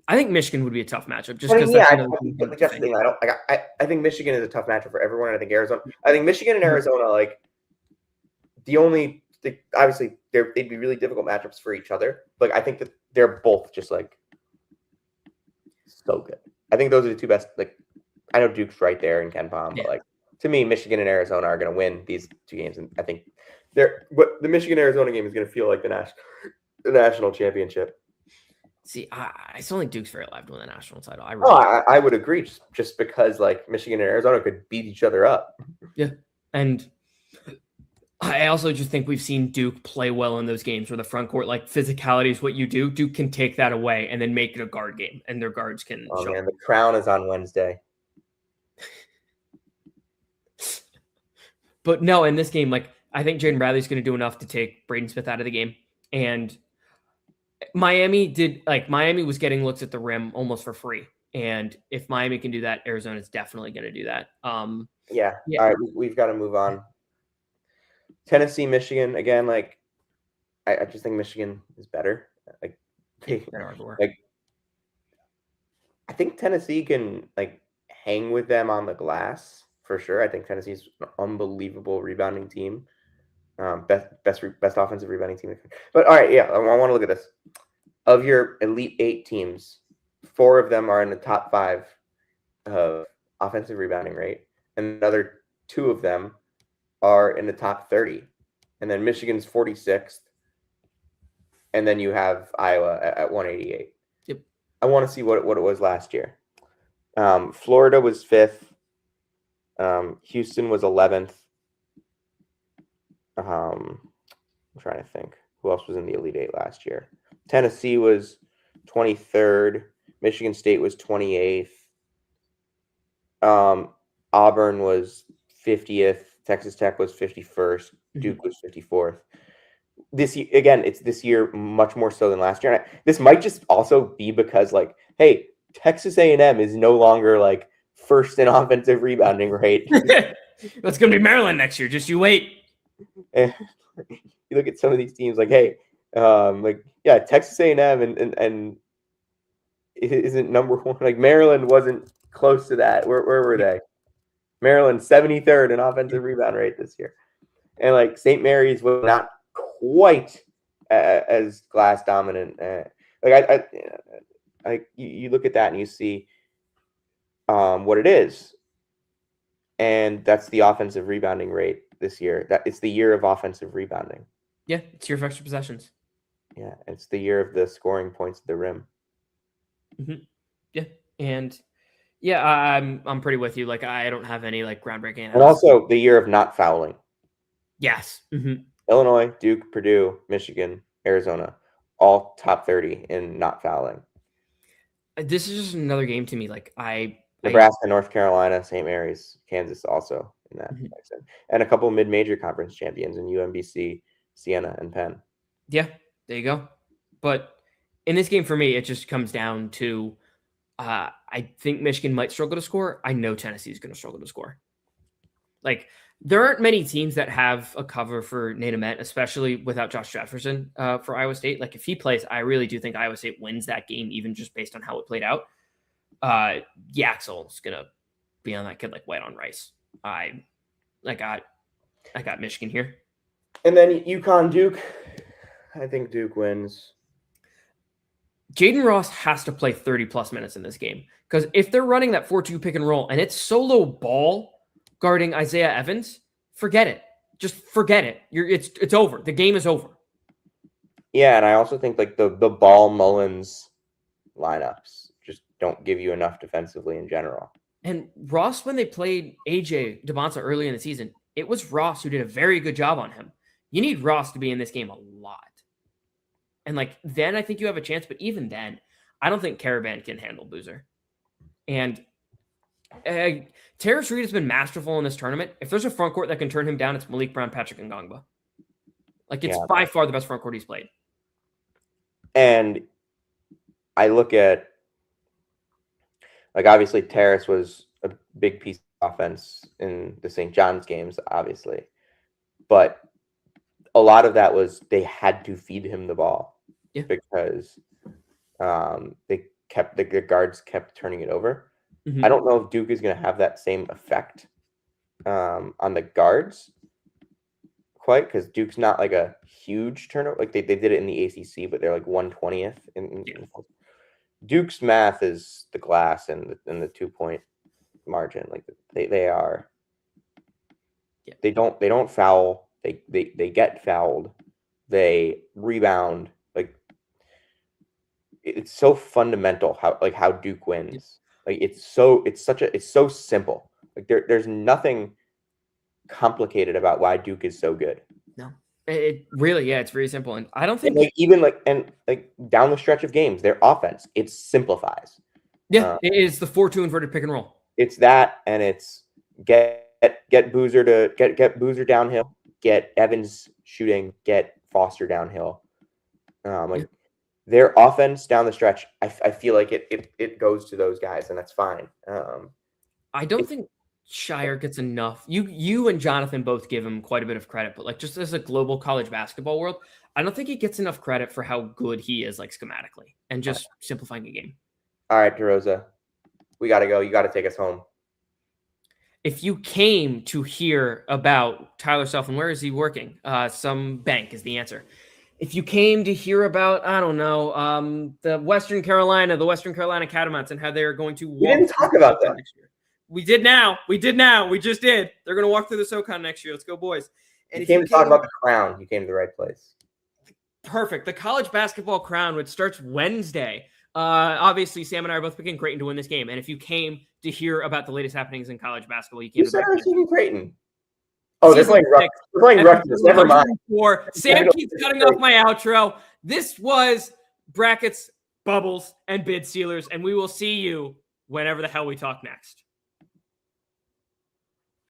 I think Michigan would be a tough matchup just I because mean, yeah, that's that's the thing. I think Michigan is a tough matchup for everyone. And I think Arizona. I think Michigan and Arizona, like obviously they'd be really difficult matchups for each other. Like I think that they're both just like so good. I think those are the two best. Like I know Duke's right there in Ken Palm, but like to me, Michigan and Arizona are going to win these two games, and I think but the Michigan Arizona game is going to feel like the national championship. See, I still think Duke's very alive to win the national title. I would agree, just because like Michigan and Arizona could beat each other up. Yeah, and I also just think we've seen Duke play well in those games where the front court, like physicality is what you do. Duke can take that away and then make it a guard game, and their guards can. Oh man, the crown is on Wednesday. But no, in this game, like I think Jaden Bradley's going to do enough to take Braden Smith out of the game, and Miami was getting looks at the rim almost for free. And if Miami can do that, Arizona's definitely going to do that. Yeah. All right. We've got to move on. Tennessee, Michigan again. Like, I just think Michigan is better. Like, I think Tennessee can like hang with them on the glass for sure. I think Tennessee's an unbelievable rebounding team. Best offensive rebounding team. But all right, yeah, I want to look at this. Of your Elite 8 teams, 4 of them are in the top 5 of offensive rebounding rate, and another 2 of them are in the top 30. And then Michigan's 46th, and then you have Iowa at 188. Yep. I want to see what it was last year. Florida was 5th. Houston was 11th. I'm trying to think who else was in the Elite 8 last year. Tennessee was 23rd. Michigan State was 28th. Auburn was 50th. Texas Tech was 51st. Duke was 54th. It's this year much more so than last year. And this might just also be because, like, hey, Texas A&M is no longer like first in offensive rebounding rate. That's going to be Maryland next year. Just you wait. And you look at some of these teams, like, hey, Texas A&M and it isn't number 1. Like Maryland wasn't close to that. Where were they? Maryland 73rd in offensive rebound rate this year, and like St. Mary's was not quite as glass dominant. You look at that and you see what it is, and that's the offensive rebounding rate this year. That it's the year of offensive rebounding. Yeah, it's year of extra possessions. Yeah, it's the year of the scoring points at the rim. Mm-hmm. Yeah, and yeah, I'm pretty with you. Like I don't have any like groundbreaking. And also the year of not fouling. Yes. Mm-hmm. Illinois, Duke, Purdue, Michigan, Arizona, all top 30 in not fouling. This is just another game to me. Like Nebraska, North Carolina, St. Mary's, Kansas also in that section. And a couple mid-major conference champions in UMBC, Siena, and Penn. Yeah, there you go. But in this game for me, it just comes down to I think Michigan might struggle to score. I know Tennessee is going to struggle to score. Like there aren't many teams that have a cover for Nate Ament, especially without Josh Jefferson for Iowa State. Like if he plays, I really do think Iowa State wins that game, even just based on how it played out. Yaxel is going to be on that kid like white on rice. I got Michigan here. And then UConn Duke. I think Duke wins. Jaden Ross has to play 30-plus minutes in this game because if they're running that 4-2 pick and roll and it's solo ball guarding Isaiah Evans, forget it. Just forget it. It's over. The game is over. Yeah, and I also think like the Ball Mullins lineups just don't give you enough defensively in general. And Ross, when they played AJ DeMonta early in the season, it was Ross who did a very good job on him. You need Ross to be in this game a lot. And like then I think you have a chance, but even then, I don't think Caravan can handle Boozer. And Terrace Reed has been masterful in this tournament. If there's a front court that can turn him down, it's Malik Brown, Patrick Ngongba. Like it's by far the best front court he's played. And I look at, like, obviously Terrace was a big piece of offense in the St. John's games, obviously, but a lot of that was they had to feed him the ball because the guards kept turning it over. I don't know if Duke is going to have that same effect on the guards quite, because Duke's not like a huge turnover. Like they did it in the ACC, but they're like 120th. Duke's math is the glass and the 2-point margin. Like they are. Yeah. They don't foul. They get fouled. They rebound. Like it's so fundamental how Duke wins. Like it's so simple. Like there's nothing complicated about why Duke is so good. No, it really, it's very simple. And I don't think down the stretch of games, their offense, it simplifies. Yeah, it is the 4-2 inverted pick and roll. It's that, and it's get Boozer to get Boozer downhill, get Evans shooting, get Foster downhill. Their offense down the stretch, I feel like it goes to those guys, and that's fine. I don't think Shire gets enough. You and Jonathan both give him quite a bit of credit, but like just as a global college basketball world, I don't think he gets enough credit for how good he is, like schematically and just simplifying a game. All right, DeRosa, we got to go. You got to take us home. If you came to hear about Tyler Selfin, where is he working? Some bank is the answer. If you came to hear about, I don't know, the Western Carolina Catamounts and how they're going to walk. We didn't talk about that next year. We did now. We just did. They're going to walk through the SoCon next year. Let's go, boys. And if you came to talk about the crown, you came to the right place. Perfect. The college basketball crown, which starts Wednesday. Obviously, Sam and I are both picking Creighton to win this game. And if you came to hear about the latest happenings in college basketball, you came to the right place. Creighton. Oh, they're playing Rutgers. Never mind. Sam keeps cutting off my outro. This was Brackets, Bubbles, and Bid Stealers, and we will see you whenever the hell we talk next.